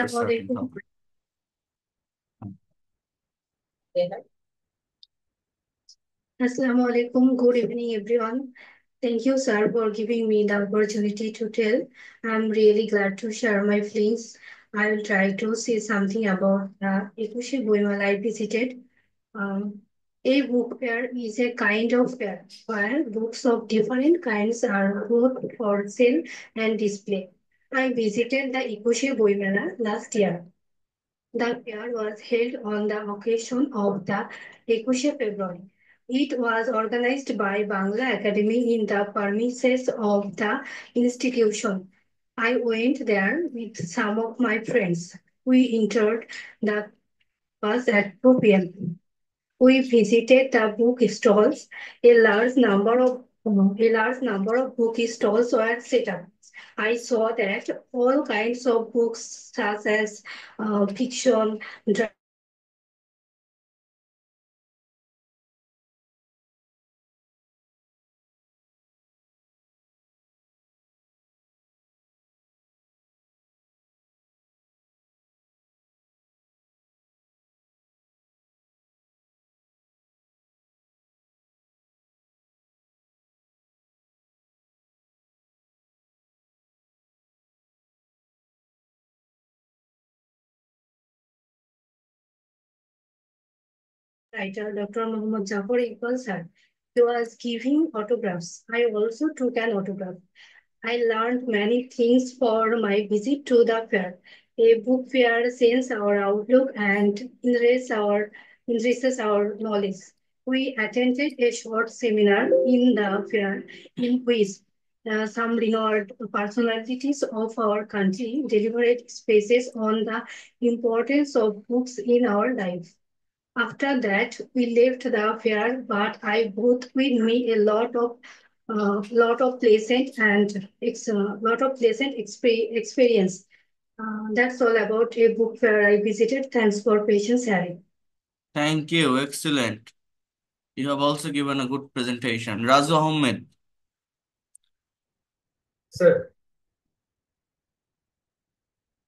starting from. Assalamu alaikum. Good evening, everyone. Thank you, sir, for giving me the opportunity to tell. I'm really glad to share my feelings. I will try to say something about the Ekushi Boimala I visited. Um, a book fair is a kind of fair where books of different kinds are both for sale and display. I visited the Ekushi Boimala last year. The fair was held on the occasion of the 21 February. It was organized by Bangla Academy in the premises of the institution. I went there with some of my friends. We entered the bus at 2 p.m. We visited the book stalls. A large number of book stalls were set up. I saw that all kinds of books, such as fiction, writer Dr. Muhammad Jafar Iqbal sir. He was giving autographs. I also took an autograph. I learned many things for my visit to the fair. A book fair changes our outlook and enriches our knowledge. We attended a short seminar in the fair in which some renowned personalities of our country delivered speeches on the importance of books in our life. After that, we left the fair, but I brought with me a lot of pleasant experience. That's all about a book fair I visited. Thanks for patience, Harry. Thank you. Excellent. You have also given a good presentation. Razu Ahmed. Sir,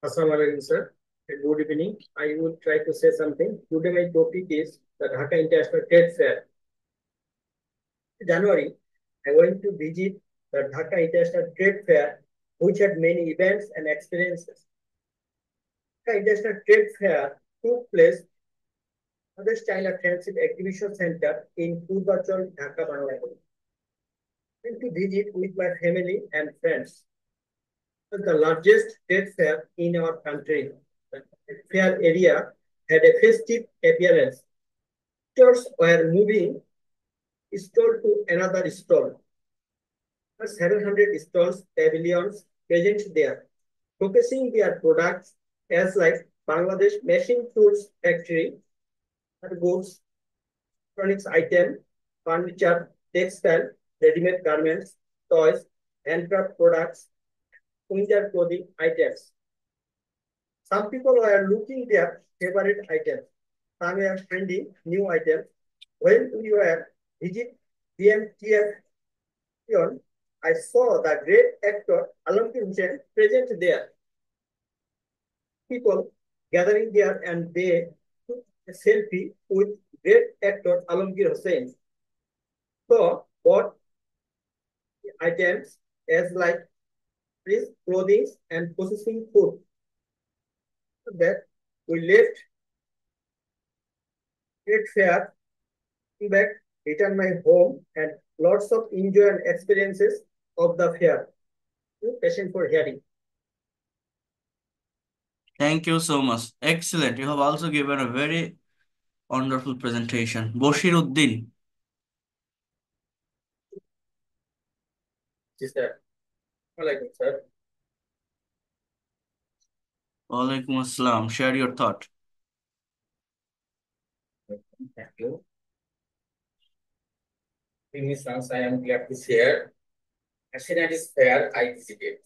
Assalamu alaikum, sir. Good evening. I will try to say something. Today my topic is the Dhaka International Trade Fair. In January, I went to visit the Dhaka International Trade Fair, which had many events and experiences. Dhaka International Trade Fair took place at the China Transit Exhibition Center in Purvachal, Dhaka, Bangladesh. I went to visit with my family and friends. It was the largest trade fair in our country. The fair area had a festive appearance. Stores were moving stall to another stall. 700 stalls, pavilions present there, focusing their products as like Bangladesh Machine Tools Factory, goods, electronics item, furniture, textile, ready-made garments, toys, handcraft products, winter clothing items. Some people were looking their favorite items. Some were finding new items. When we were visit BMTF, I saw the great actor Alamgir Hussain present there. People gathering there and they took a selfie with great actor Alamgir Hussain. So bought items as like his clothing and processing food. That we left great fair, back, return my home and lots of enjoy and experiences of the fair. Patient for hearing. Thank you so much. Excellent. You have also given a very wonderful presentation. Bashir Uddin. Sister. Walaikum, sir. Walaikum Assalam. Share your thought. Thank you. In this sense, I am glad to share. Nationalist fair I visited.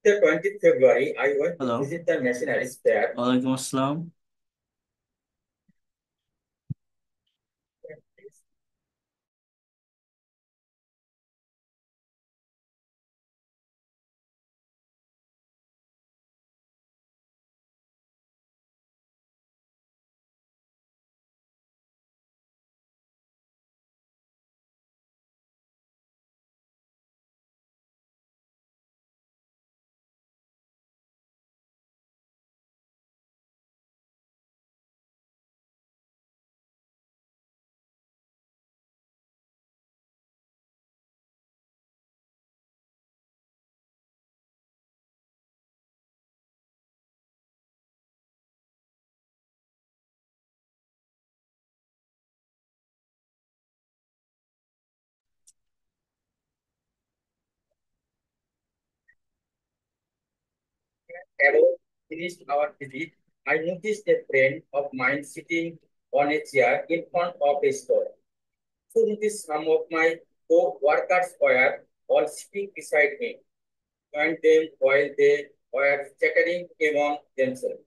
The 20th February, I went Hello. to visit the Nationalist fair. Walaikum Assalam. About finished our visit, I noticed a friend of mine sitting on a chair in front of a store. So noticed some of my co-workers were all sitting beside me, joined them while they were chattering among themselves.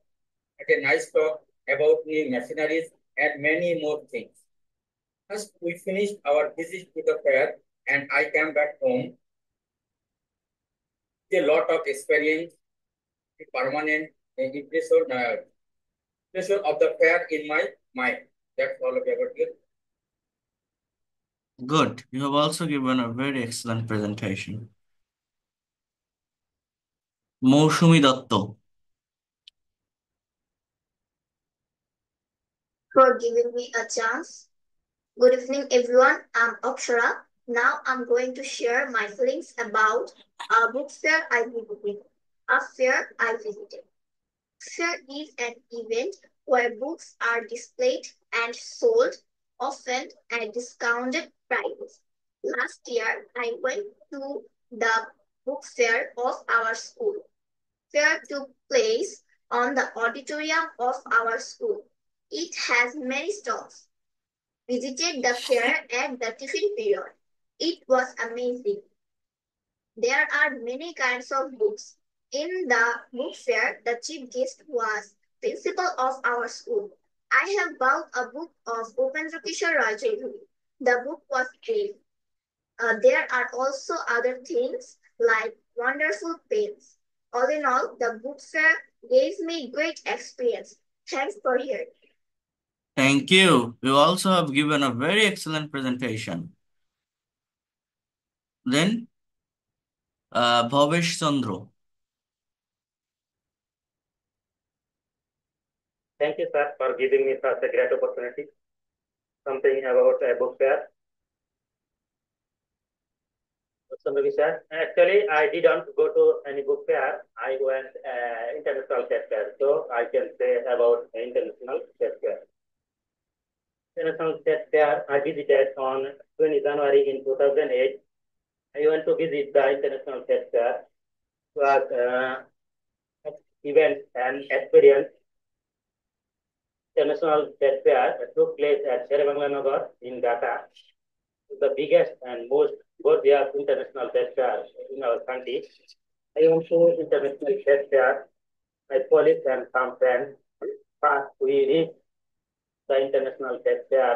Had a nice talk about new machineries and many more things. First, we finished our visit to the fair, and I came back home with a lot of experience, a permanent impression of the fair in my mind. That's all about it. Good. You have also given a very excellent presentation. Mousumi Dutta. For giving me a chance. Good evening, everyone. I'm Akshara. Now I'm going to share my feelings about a book fair I visited. A fair I visited. Fair is an event where books are displayed and sold, often at discounted prices. Last year, I went to the book fair of our school. Fair took place on the auditorium of our school. It has many stalls. Visited the fair at the tiffin period. It was amazing. There are many kinds of books. In the book fair, the chief guest was principal of our school. I have bought a book of Upendra Kishore Roy Choudhury. The book was great. There are also other things like wonderful pens. All in all, the book fair gave me great experience. Thanks for hearing. Thank you. You also have given a very excellent presentation. Then, Bhabesh Chandra. Thank you, sir, for giving me such a great opportunity. Something about a book fair. Somebody said, actually, I didn't go to any book fair. I went international trade fair, so I can say about international trade fair. International trade fair I visited on 20 January in 2008. I went to visit the international trade fair. It was event and experience. International trade fair took place at Sherebangla in Dhaka, the biggest and most gorgeous international trade fair in our country. I went to international trade fair. My colleagues and some friends. First, we reached the international trade fair,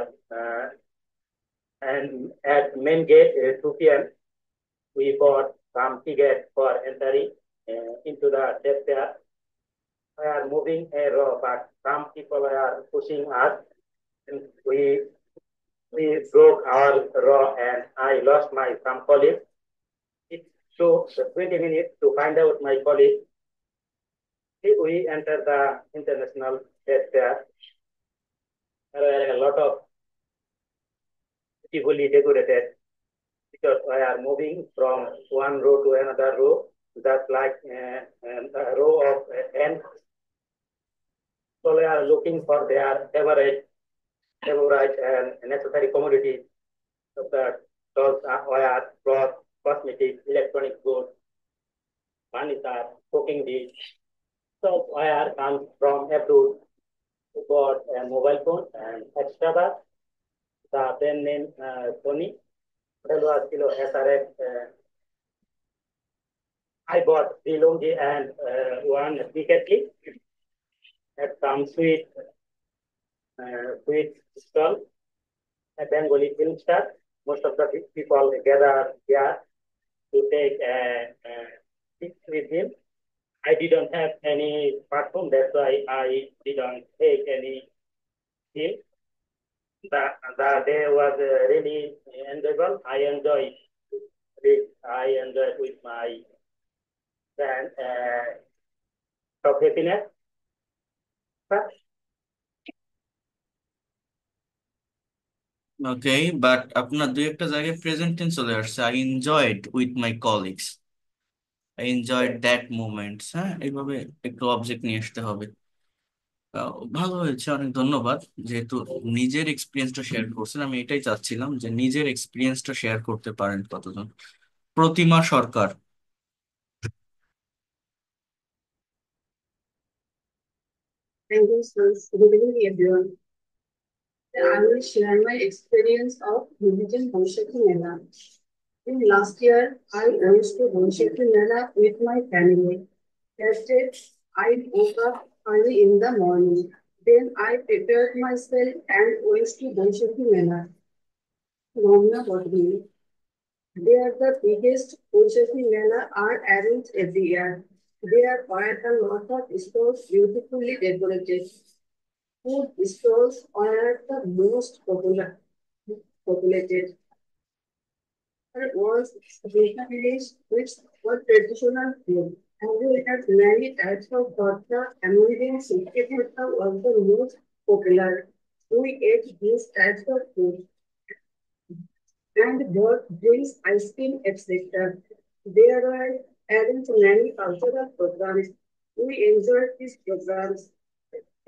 and at main gate 2 p.m. we bought some tickets for entering into the trade fair. We are moving a row, but some people are pushing us, and we broke our row, and I lost my some colleagues. It took 20 minutes to find out my colleague. We entered the international trade fair. There were a lot of beautifully decorated because we are moving from one row to another row, just like a row of ants. So they are looking for their favorite and necessary commodities of the clothes, wire, cloth, cosmetics, electronic goods, furniture, cooking dish. So wire comes from abroad. We bought a mobile phone and extra that. The brand name Sony. Model was kilo SRX. I bought three lungi and one ticket at some sweet stall at Bengali film star. Most of the people gather here to take a picture with him. I didn't have any smartphone, that's why I didn't take any film. The day was really enjoyable. I enjoyed it. I enjoyed with my friend of happiness. Okay, but আপনার দুই একটা জায়গায় present tense চলে আসছে. I enjoyed with my colleagues. I enjoyed that moment. হ্যাঁ, এইভাবে একটু object নিয়ে আসতে হবে. ভালো হয়েছে, অনেক ধন্যবাদ। যেহেতু নিজের এক্সপিরিয়েন্সটা শেয়ার করছেন, আমি এটাই চাচ্ছিলাম যে নিজের এক্সপিরিয়েন্সটা শেয়ার করতে পারেন কতজন। প্রতিমা সরকার. Thank you, sir. Good evening, everyone. I will share my experience of visiting Honsheti Mela. In last year, I went to Honsheti Mela with my family. Yesterday, I woke up early in the morning. Then I prepared myself and went to Honsheti Mela. Romna Bodhi. They are the biggest Honsheti Mela are arranged every year. There are a lot of stores beautifully decorated. Food stalls are the most populated. There was a village which was traditional food, and we had many types of vodka. American secret vodka was the most popular. We ate these types of food and bought drinks, ice cream, etc. There were arranged many cultural programs. We enjoyed these programs.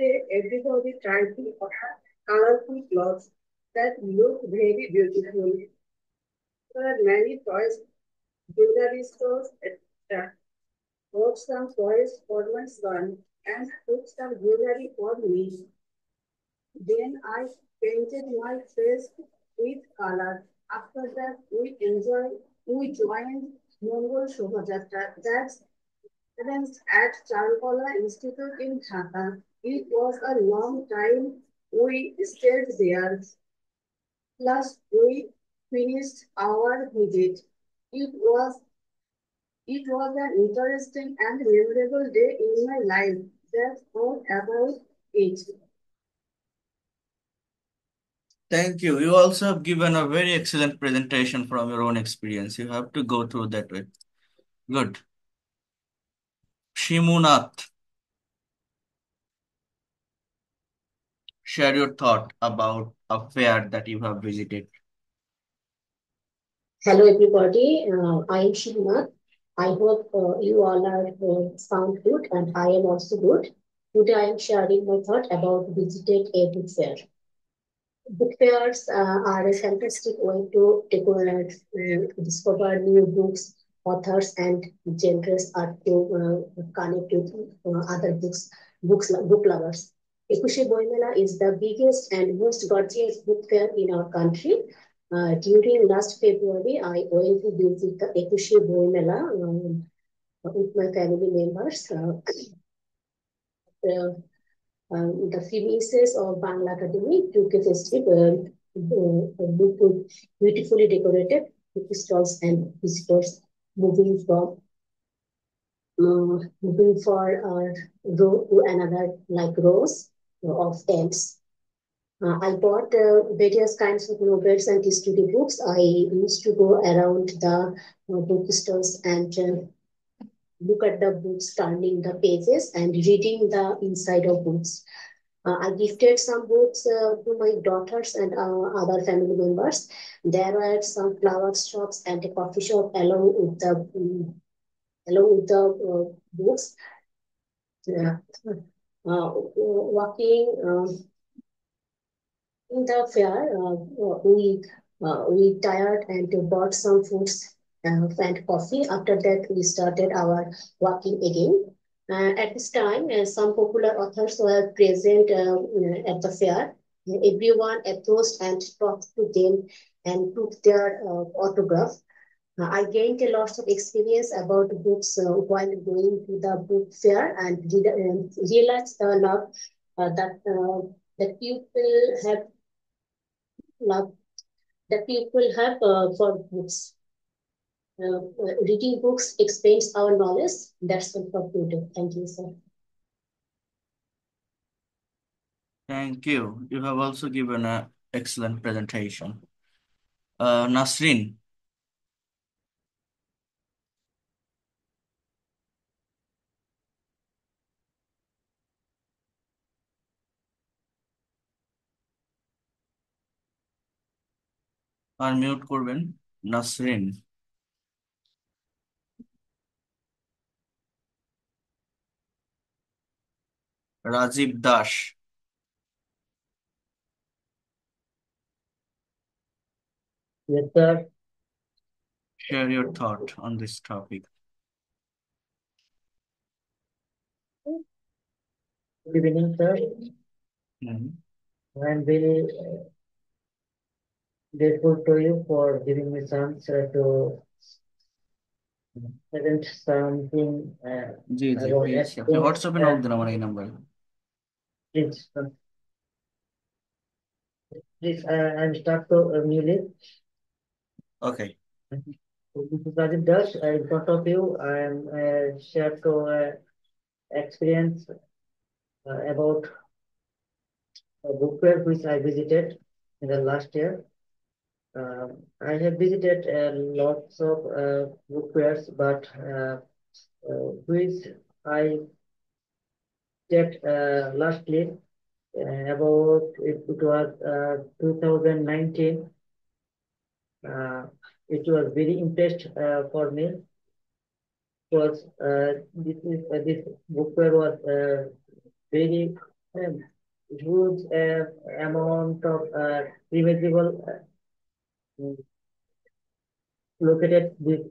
Everybody tried to wear colorful clothes that look very beautiful. There are many toys, jewelry stores, etc. Bought some toys for my son and took some jewelry for me. Then I painted my face with color. After that, we joined Mongol Shobhajatra. That's happens at Charkola Institute in Dhaka. It was a long time we stayed there. Plus, we finished our visit. It was it was an interesting and memorable day in my life. That's all about it. Thank you. You also have given a very excellent presentation from your own experience. You have to go through that way. Good. Shimunath, share your thought about a fair that you have visited. Hello, everybody. I am Shivnath. I hope you all are sound good, and I am also good. Today, I am sharing my thought about visiting a book fair. Book fairs are a fantastic way to decorate, discover new books, authors, and genres are to connect with other book lovers. Ekushey Boimela is the biggest and most gorgeous book fair in our country. During last February, I went to visit the Ekushey Boimela with my family members. Uh, the premises of Bangla Academy took a festive beautifully decorated book stalls and visitors moving from moving for row to another like rows of tents. I bought various kinds of novels and history books. I used to go around the bookstores and look at the books, turning the pages and reading the inside of books. I gifted some books to my daughters and other family members. There were some flower shops and a coffee shop along with the books. Yeah. Walking in the fair, we tired and bought some foods and coffee. After that, we started our walking again. At this time, some popular authors were present at the fair. Everyone approached and talked to them and took their autograph. I gained a lot of experience about books while going to the book fair and realized a lot that people have love that people have for books. Reading books expands our knowledge. That's all for today. Thank you, sir. Thank you. You have also given an excellent presentation. Nasrin, unmute করবেন Nasrin. Rajib Das, Yes, sir. share your thought on this topic. Good evening, sir. Mhm. I'm very grateful to you for giving me chance to present something G G about please আপনি experience. হোয়াটসঅ্যাপে knock দেন আমার এই নাম্বারে। Please, please, I'm start to newly. Okay This is Rajiv Das. In front of you, I am share to experience about a book fair which I visited in the last year. I have visited lots of book fairs, but which I checked lastly about it was 2019. It was very impressed for me because this book fair was very huge amount of imageable located this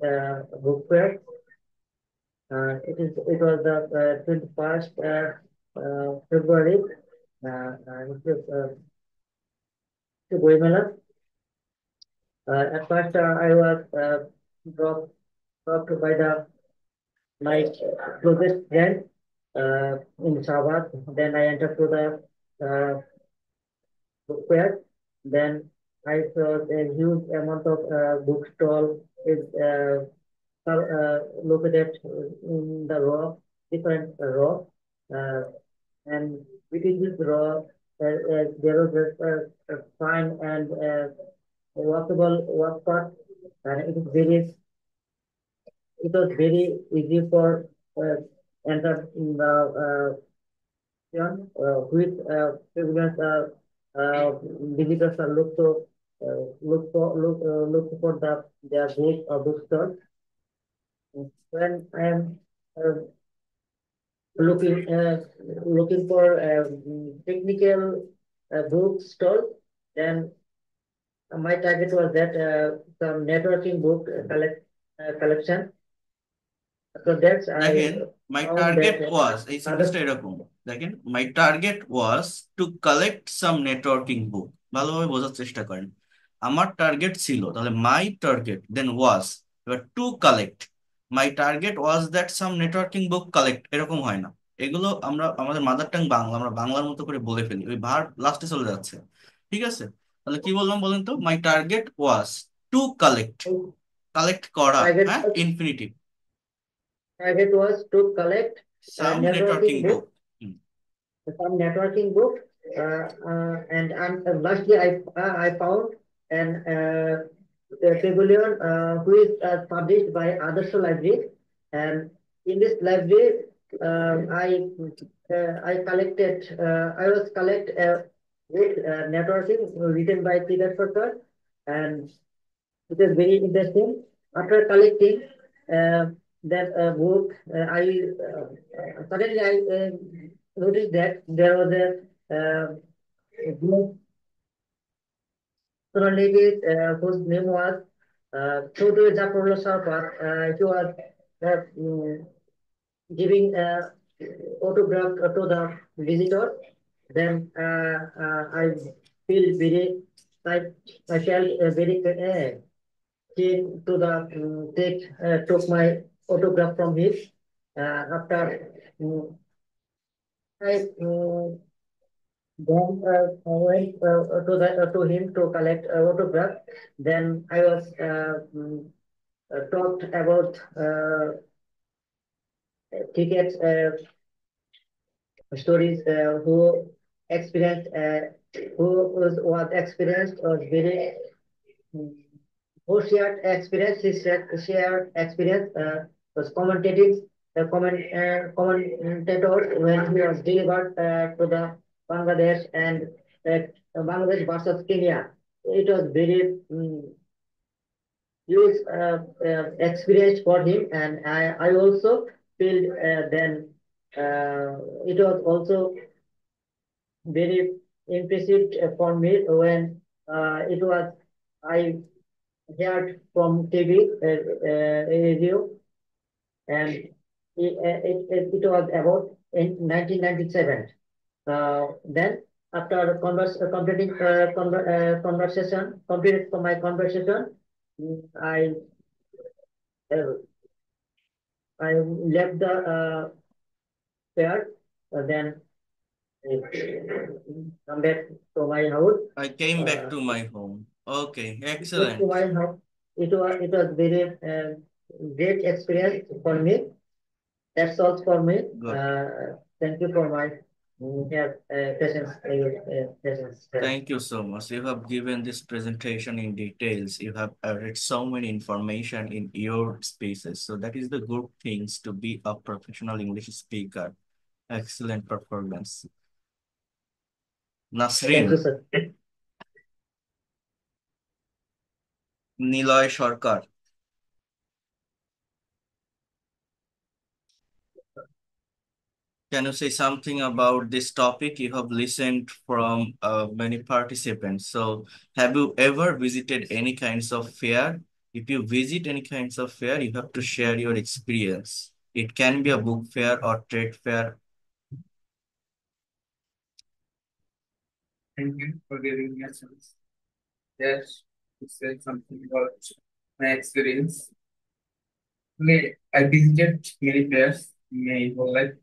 book fair. It was the 21st February. It was Boimela. At first, I was dropped by my closest friend in Sabah. Then I entered to the book fair. Then I saw a huge amount of bookstall is located in the row, different row, and within this row, there was a fine and walkable walk path, and it was very easy for enter in the which previous visitors are look for their bookstore. When I am uh, looking for technical bookstore, then my target was that some networking book collection. So that's I দেখেন my found target that was এই other সেন্টেন্সটা এরকম। দেখেন my target was to collect some networking book. ভালোভাবে বোঝার চেষ্টা করেন। আমার টার্গেট ছিল, তাহলে মাই টার্গেট দেন ওয়াজ, এবার to collect. My target was that some networking book collect, এরকম হয় না। এগুলো আমরা আমাদের মাদার টাং বাংলা, আমরা বাংলার মতো করে বলে ফেলি, ওই ভার্ব লাস্টে চলে যাচ্ছে। ঠিক আছে, তাহলে কি বললাম বলেন তো? মাই target was to collect, collect করা, target হ্যাঁ, infinitive, target was to collect some networking book. some networking book, and lastly I found an a pavilion who is published by Adarsh Library, and in this library I collected I was collect with networking written by Peter Sarkar, and it is very interesting. After collecting that book, I suddenly I noticed that there was a book lady whose name was Choudhury Jafarullah Sarkar. He was giving autograph to the visitor. Then I feel very, I felt very came to the took my autograph from him. After I then went to him to collect autograph. Then I was talked about tickets stories experienced who was experienced was very who shared experience, his shared experience was commentator when he was delivered to the Bangladesh and Bangladesh versus Kenya. It was very huge experience for him, and I also feel then it was also very impressive for me when it was I heard from TV radio, and it was about in 1997. Then after completed my conversation, I uh, I left the fair. Then come back to my house. I came back Uh, to my home. Okay, Back to excellent. my house. It was very great experience for me. That's all for me. Good. Thank you for my patience. Patience. Thank you so much. You have given this presentation in details. You have added so many information in your spaces. So that is the good things to be a professional English speaker. Excellent performance. Thank Nasrin, you, sir. Niloy Sharkar. Can you say something about this topic? You have listened from many participants. So have you ever visited any kinds of fair? If you visit any kinds of fair, you have to share your experience. It can be a book fair or trade fair. Thank you for giving me a chance. Yes, to say something about my experience. I visited many fairs in my whole life,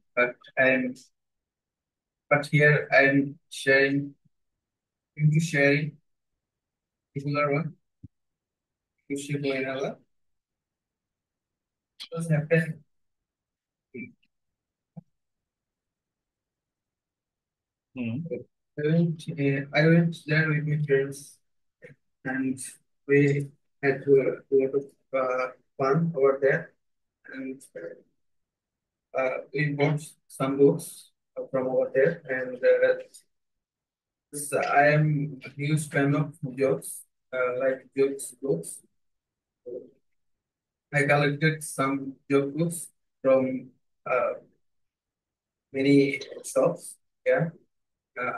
but here I'm sharing particular one, Kushi Boinala. What happened? Hmm. I went there with my friends, and we had a lot of fun over there, and we bought some books from over there, and I am a huge fan of jokes, like jokes books. I collected some joke books from uh, many shops. Yeah.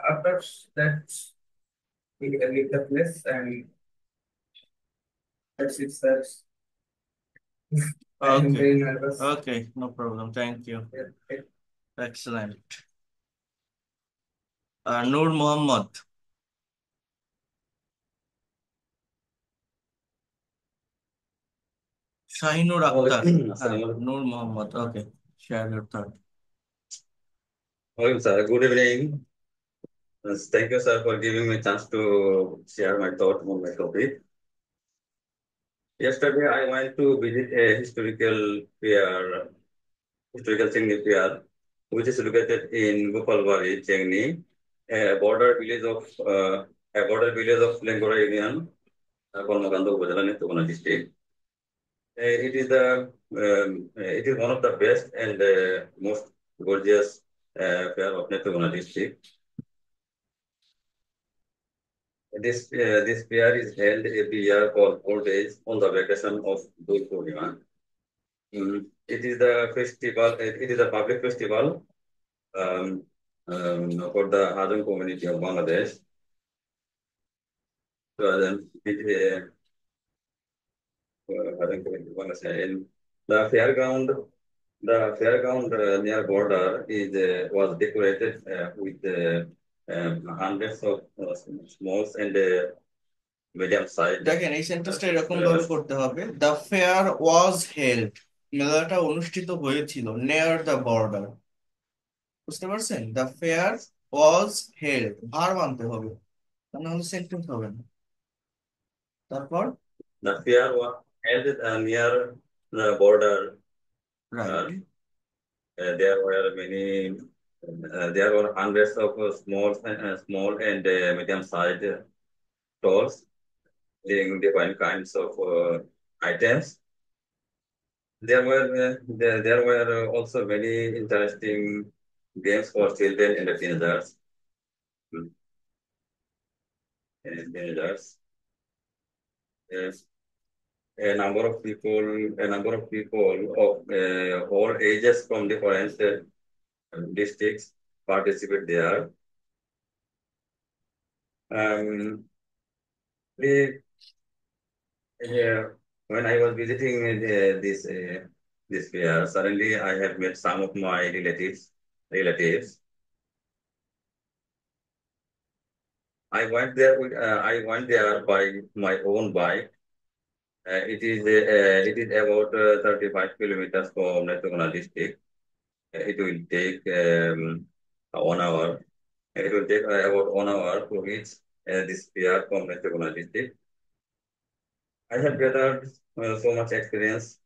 After that, we leave the place, and that's it. That's I am Okay. very nervous. Okay, no problem. Thank you. Yeah. Excellent. Noor Mohammed. Shahinur Akhtar. Noor Mohammed. Okay. Share your thought. Hello, sir. Good evening. Thank you, sir, for giving me a chance to share my thought on my topic. Yesterday, I went to visit a historical Chengni fair, which is located in Gopalwari, Chengni, a border village of Lengora Union, Kolmakanda Upazila, Netrokona district. It is one of the best and most gorgeous fair of Netrokona district. This fair is held every year for 4 days on the vacation of Dul Purnima. It is the festival. It is a public festival um, for the Hadun community of Bangladesh. So then Hadun community of Bangladesh. And the fairground near border was decorated with hundreds of small and medium sized. দেখেন এই সেন্টেন্সটা এরকম ভাবে করতে হবে the fair was held মেলাটা অনুষ্ঠিত হয়েছিল নেয়ার দ্য বর্ডার বুঝতে পারছেন দ্য ফেয়ার ওয়াজ হেল্ড ভার মানতে হবে তা নাহলে সেন্টেন্স হবে না তারপর The fair was held near the border. Right There were hundreds of small and medium-sized stalls selling different kinds of items. There were also many interesting games for children and teenagers. Hmm. And teenagers. Yes. A number of people of all ages from different districts participate there. Um, we, when I was visiting this fair, suddenly I have met some of my relatives. I went there by my own bike. It is about 35 kilometers from Netrokona district. It will take 1 hour. It will take about 1 hour to reach this fair from Netrokona district. I have gathered so much experience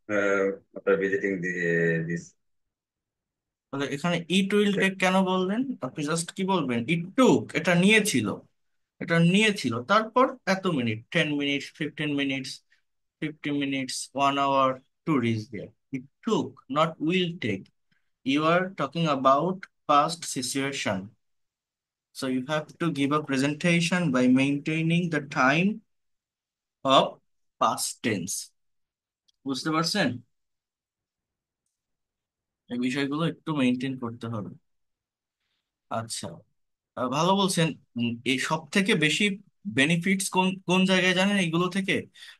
after visiting this. তাহলে এখানে it will take কেন বললেন? আপনি just কি বলবেন? ইট টুক, এটা নিয়েছিল, এটা নিয়েছিল, তারপর এত minute, 10 minutes, 15 minutes, 50 minutes, 1 hour to reach there. It took, not will take. You are talking about past situation. So you have to give a presentation by maintaining the time of past tense. বুঝতে পারছেন? এই বিষয়গুলো একটু maintain করতে হবে। আচ্ছা, ভালো বলছেন। এই সব থেকে বেশি বেনিফিটস কোন কোন জায়গায় জানেন? এইগুলো থেকে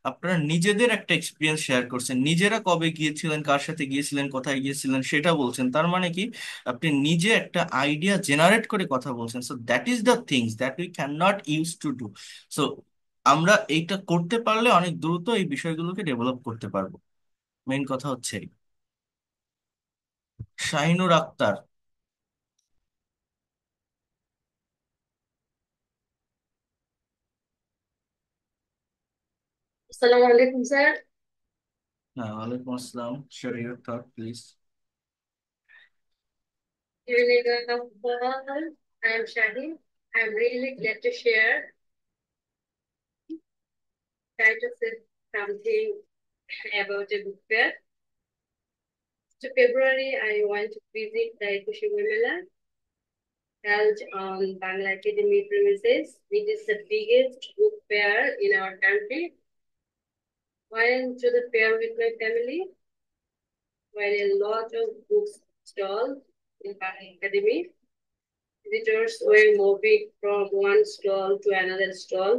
আপনারা নিজেদের একটা এক্সপিরিয়েন্স শেয়ার করছেন, নিজেরা কবে গিয়েছিলেন, কার সাথে গিয়েছিলেন, কোথায় গিয়েছিলেন সেটা বলছেন। তার মানে কি, আপনি নিজে একটা আইডিয়া জেনারেট করে কথা বলছেন। So that is the things that we can not use to do. So আমরা এইটা করতে পারলে অনেক দ্রুত এই বিষয়গুলোকে ডেভেলপ করতে পারবো। মেইন কথা হচ্ছে এই। Shahinur Akter. Assalamu alaikum, sir. হ্যাঁ, ওয়ালাইকুম আসসালাম। Share your thought please. Evening, all. I am Shaheen. I'm really glad to try to say something about a book fair. To February, I went to visit the Ekushi Mela held on Bangla Academy premises. It is the biggest book fair in our country. Went to the fair with my family, where a lot of books stalled in Bangla Academy. Visitors were moving from one stall to another stall,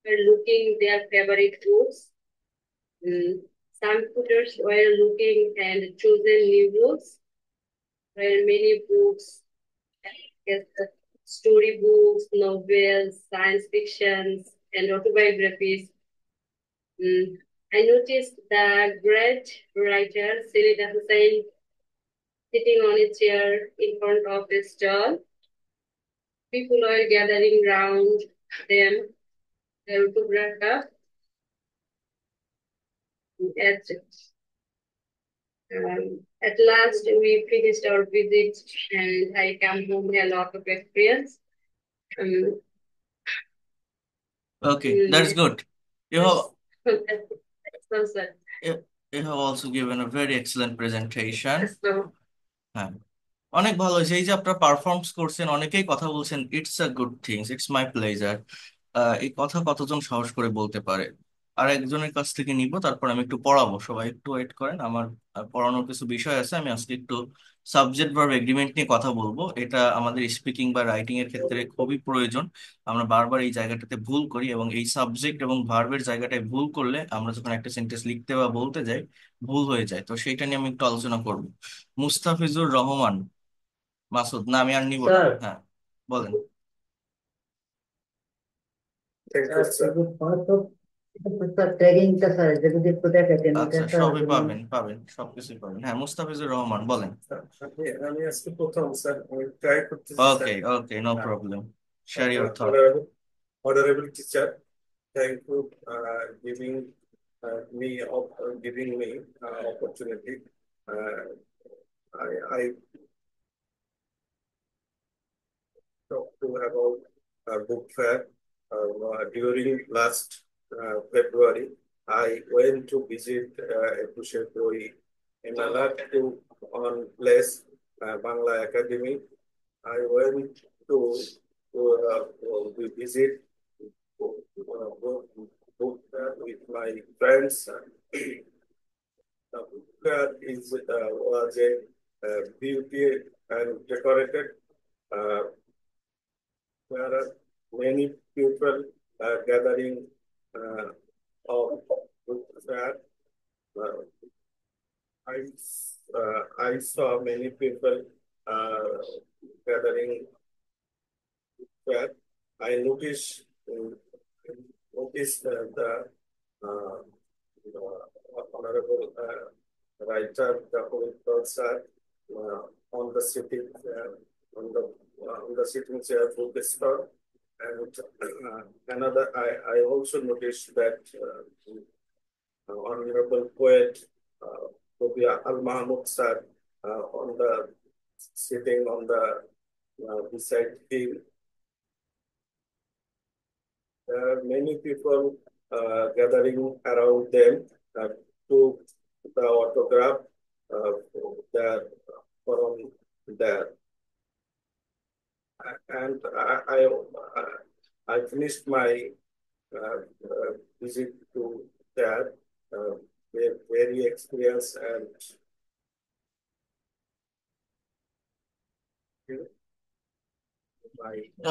were looking their favorite books. Some tutors were looking and choosing new books, while many books, storybooks, novels, science fictions, and autobiographies. I noticed the great writer Selina Hussain sitting on a chair in front of a stall. People were gathering round them, their autograph. At last, we finished our visit, and I come home with a lot of experience. Okay, that's good. You have So, sir. you have also given a very excellent presentation. So, হ্যাঁ, অনেক ভালো হয়েছে। এই যে আপনারা performs করছেন, অনেকেই কথা বলছেন, it's a good things, it's my pleasure. এই কথা কতজন সাহস করে বলতে পারে? আর একজনের কাছ থেকে নিব, তারপর আমি একটু পড়াবো। সবাই একটু ওয়েট করেন, আমার পড়ানোর কিছু বিষয় আছে। আমি আজকে একটু সাবজেক্ট ভার্ব এগ্রিমেন্ট নিয়ে কথা বলবো। এটা আমাদের স্পিকিং বা রাইটিং এর ক্ষেত্রে খুবই প্রয়োজন। আমরা বারবার এই জায়গাটাতে ভুল করি, এবং এই সাবজেক্ট এবং ভার্বের জায়গাটায় ভুল করলে আমরা যখন একটা সেন্টেন্স লিখতে বা বলতে যাই, ভুল হয়ে যায়। তো সেইটা নিয়ে আমি একটু আলোচনা করবো। মুস্তাফিজুর রহমান মাসুদ, না আমি আর নিব না। স্যার, হ্যাঁ, বলেন। ট্যাগিংটা স্যার যদি একটু দেখাতেন, এটা আচ্ছা, স্যার সবই যেমন পাবেন, পাবেন, সবকিছুই পাবেন। হ্যাঁ, মুস্তাফিজুর রহমান বলেন। আমি আজকে প্রথম স্যার, আমি ট্রাই করতেছি okay, okay, no problem. Share your thought. honorable teacher, thank you giving giving me opportunity. I talked to about book fair during last February. I went to visit Ekushe Koi in to on place Bangla Academy. I went to visit book fair with my friends. The book fair was a beauty and decorated. There are many people gathering of book fair. I saw many people gathering fair. I I noticed the Honorable writer, the Honorable sir, on the sitting on the sitting chair book store. And I also noticed that Honorable Poet Tobia Al Mahmoud sir on the sitting on the beside him. There are many people gathering around them to the autograph there from there. And I finished my visit to there. Very experienced and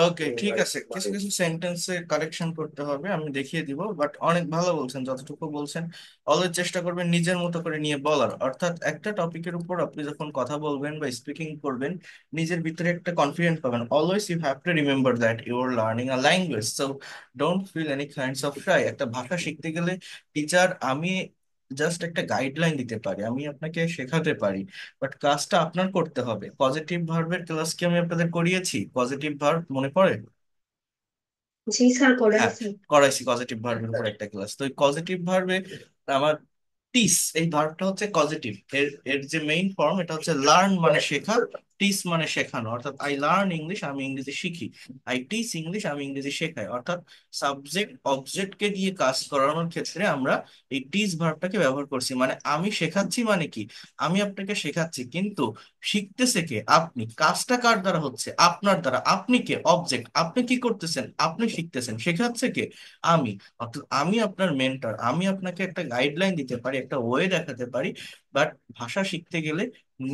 ওকে, ঠিক আছে, কিছু কিছু সেন্টেন্সে correction করতে হবে, আমি দেখিয়ে দিব, বাট অনেক ভালো বলছেন, যতটুকু বলছেন অলওয়েজ চেষ্টা করবেন নিজের মতো করে নিয়ে বলার। অর্থাৎ একটা টপিকের উপর আপনি যখন কথা বলবেন বা স্পিকিং করবেন, নিজের ভিতরে একটা কনফিডেন্ট পাবেন। Always you have to remember that you are learning a language, so don't feel any kinds of shy. একটা ভাষা শিখতে গেলে টিচার আমি জাস্ট একটা গাইডলাইন দিতে পারি, আমি আপনাকে শেখাতে পারি, বাট কাজটা আপনার করতে হবে। পজিটিভ ভার্বের ক্লাস কি আমি আপনাদের করিয়েছি? পজিটিভ ভার্ব মনে পড়ে? জি স্যার, হ্যাঁ, করাইছি। করাইছি পজিটিভ ভার্বের উপর একটা ক্লাস। তো এই পজিটিভ ভার্বে আমার টিস, এই ভার্বটা হচ্ছে পজিটিভ, এর এর যে মেইন ফর্ম এটা হচ্ছে লার্ন মানে শেখা, টিস মানে শেখানো। অর্থাৎ আই লার্ন ইংলিশ, আমি ইংরেজি শিখি, আই টিচ ইংলিশ, আমি ইংরেজি শেখাই। অর্থাৎ সাবজেক্ট অবজেক্টকে দিয়ে কাজ করানোর ক্ষেত্রে আমরা এই টিস ভার্বটাকে ব্যবহার করছি। মানে আমি শেখাচ্ছি মানে কি, আমি আপনাকে শেখাচ্ছি, কিন্তু শিখতেছে কে? আপনি। কাজটা কার দ্বারা হচ্ছে? আপনার দ্বারা। আপনি কে? অবজেক্ট। আপনি কি করতেছেন? আপনি শিখতেছেন। শেখাচ্ছে কে? আমি। অর্থাৎ আমি আপনার মেন্টর, আমি আপনাকে একটা গাইডলাইন দিতে পারি, একটা ওয়ে দেখাতে পারি। বাট ভাষা শিখতে গেলে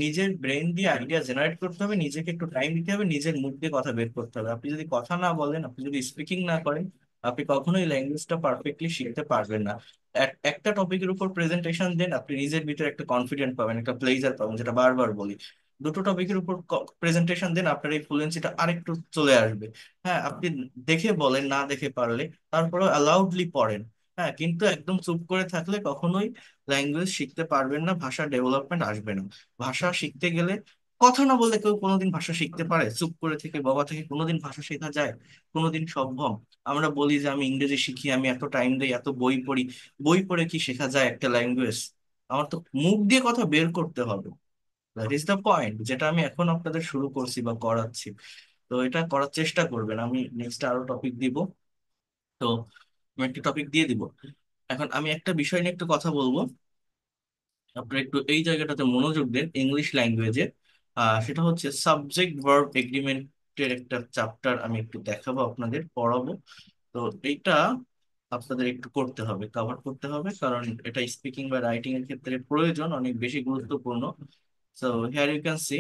নিজের ব্রেন দিয়ে আইডিয়া জেনারেট করতে হবে, নিজেকে একটু টাইম দিতে হবে, নিজের মুখ দিয়ে কথা বের করতে হবে। আপনি যদি কথা না বলেন, আপনি যদি স্পিকিং না করেন, আপনি কখনোই ল্যাঙ্গুয়েজটা পারফেক্টলি শিখতে পারবেন না। একটা টপিকের উপর প্রেজেন্টেশন দেন, আপনি নিজের ভিতরে একটা কনফিডেন্ট পাবেন, একটা প্লেজার পাবেন, যেটা বারবার বলি। দুটো টপিকের উপর প্রেজেন্টেশন দেন, আপনার এই ফ্লুয়েন্সিটা আরেকটু চলে আসবে। হ্যাঁ, আপনি দেখে বলেন, না দেখে পারলে তারপরে অ্যালাউডলি পড়েন। হ্যাঁ, কিন্তু একদম চুপ করে থাকলে কখনোই ল্যাঙ্গুয়েজ শিখতে পারবেন না, ভাষা ডেভেলপমেন্ট আসবে না। ভাষা শিখতে গেলে কথা না বললে কেউ কোনোদিন ভাষা শিখতে পারে? চুপ করে থেকে বাবা থেকে কোনোদিন ভাষা শেখা যায়? কোনোদিন সম্ভব? আমরা বলি যে আমি ইংরেজি শিখি, আমি এত টাইম দিই, এত বই পড়ি। বই পড়ে কি শেখা যায় একটা ল্যাঙ্গুয়েজ? আমার তো মুখ দিয়ে কথা বের করতে হবে। দ্যাট ইজ দ্য পয়েন্ট, যেটা আমি এখন আপনাদের শুরু করছি বা করাচ্ছি। তো এটা করার চেষ্টা করবেন। আমি নেক্সট আরো টপিক দিব। তো আমি একটা টপিক দিয়ে দিব। এখন আমি একটা বিষয় নিয়ে একটু কথা বলবো, আপনারা একটু এই জায়গাটাতে মনোযোগ দেন ইংলিশ ল্যাঙ্গুয়েজে। সেটা হচ্ছে সাবজেক্ট ভার্ব এগ্রিমেন্টের একটা চ্যাপ্টার, আমি একটু দেখাবো, আপনাদের পড়াবো। তো এইটা আপনাদের একটু করতে হবে, কভার করতে হবে, কারণ এটা স্পিকিং বা রাইটিং এর ক্ষেত্রে প্রয়োজন, অনেক বেশি গুরুত্বপূর্ণ। So here you can see,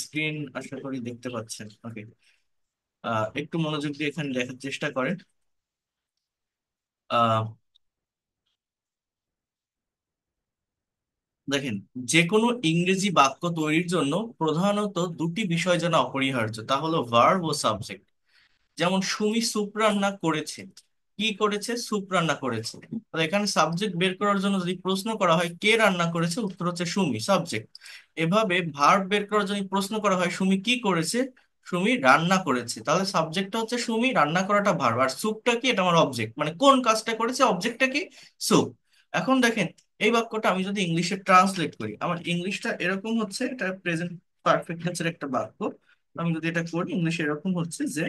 screen আশা করি দেখতে পাচ্ছেন। ওকে, একটু মনোযোগ দিয়ে এখানে দেখার চেষ্টা করেন। আহ দেখেন, যে কোনো ইংরেজি বাক্য তৈরির জন্য প্রধানত দুটি বিষয় যেন অপরিহার্য, তা হলো ভার্ব ও সাবজেক্ট। যেমন সুমি স্যুপ রান্না করেছে, কি করেছে? স্যুপ রান্না করেছে। তো এখানে সাবজেক্ট বের করার জন্য যদি প্রশ্ন করা হয় কে রান্না করেছে, উত্তর হচ্ছে সুমি, সাবজেক্ট। এভাবে ভার্ব বের করার জন্য প্রশ্ন করা হয় সুমি কি করেছে, সুমি রান্না করেছে, তাহলে সাবজেক্টটা হচ্ছে সুমি, রান্না করাটা ভার্ব, আর স্যুপটা কি? এটা আমার অবজেক্ট, মানে কোন কাজটা করেছে, অবজেক্টটা কি? স্যুপ। এখন দেখেন, এই বাক্যটা আমি যদি ইংলিশে ট্রান্সলেট করি, আমার ইংলিশটা এরকম হচ্ছে, এটা প্রেজেন্ট পারফেক্ট টেন্সের একটা বাক্য। আমি যদি এটা করি ইংলিশে, এরকম হচ্ছে যে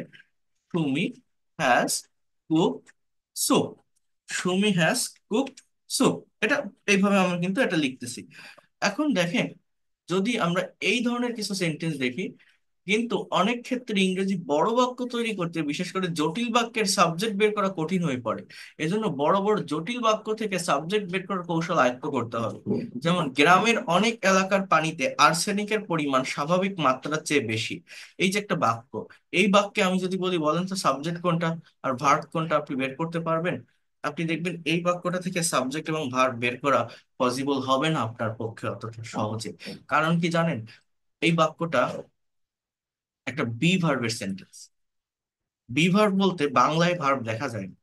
Sumi has cooked soup. Sumi has cooked soup। এটা এইভাবে আমরা কিন্তু এটা লিখতেছি। এখন দেখেন, যদি আমরা এই ধরনের কিছু সেন্টেন্স দেখি, কিন্তু অনেক ক্ষেত্রে ইংরেজি বড় বাক্য তৈরি করতে, বিশেষ করে জটিল বাক্যের সাবজেক্ট বের করা কঠিন হয়ে পড়ে। এজন্য বড় বড় জটিল বাক্য থেকে সাবজেক্ট বের করার কৌশল আয়ত্ত করতে হবে। যেমন গ্রামের অনেক এলাকার পানিতে আর্সেনিকের পরিমাণ স্বাভাবিক মাত্রার চেয়ে বেশি। এই যে একটা বাক্য, এই বাক্যে আমি যদি বলি বলেন তো সাবজেক্ট কোনটা আর ভার্ব কোনটা, আপনি বের করতে পারবেন? আপনি দেখবেন এই বাক্যটা থেকে সাবজেক্ট এবং ভার্ব বের করা পসিবল হবে না আপনার পক্ষে অতটা সহজে। কারণ কি জানেন? এই বাক্যটা একটা বি ভার্বের সেন্টেন্স। বি ভার্ব বলতে বাংলায় ভার্ব দেখা যায় না।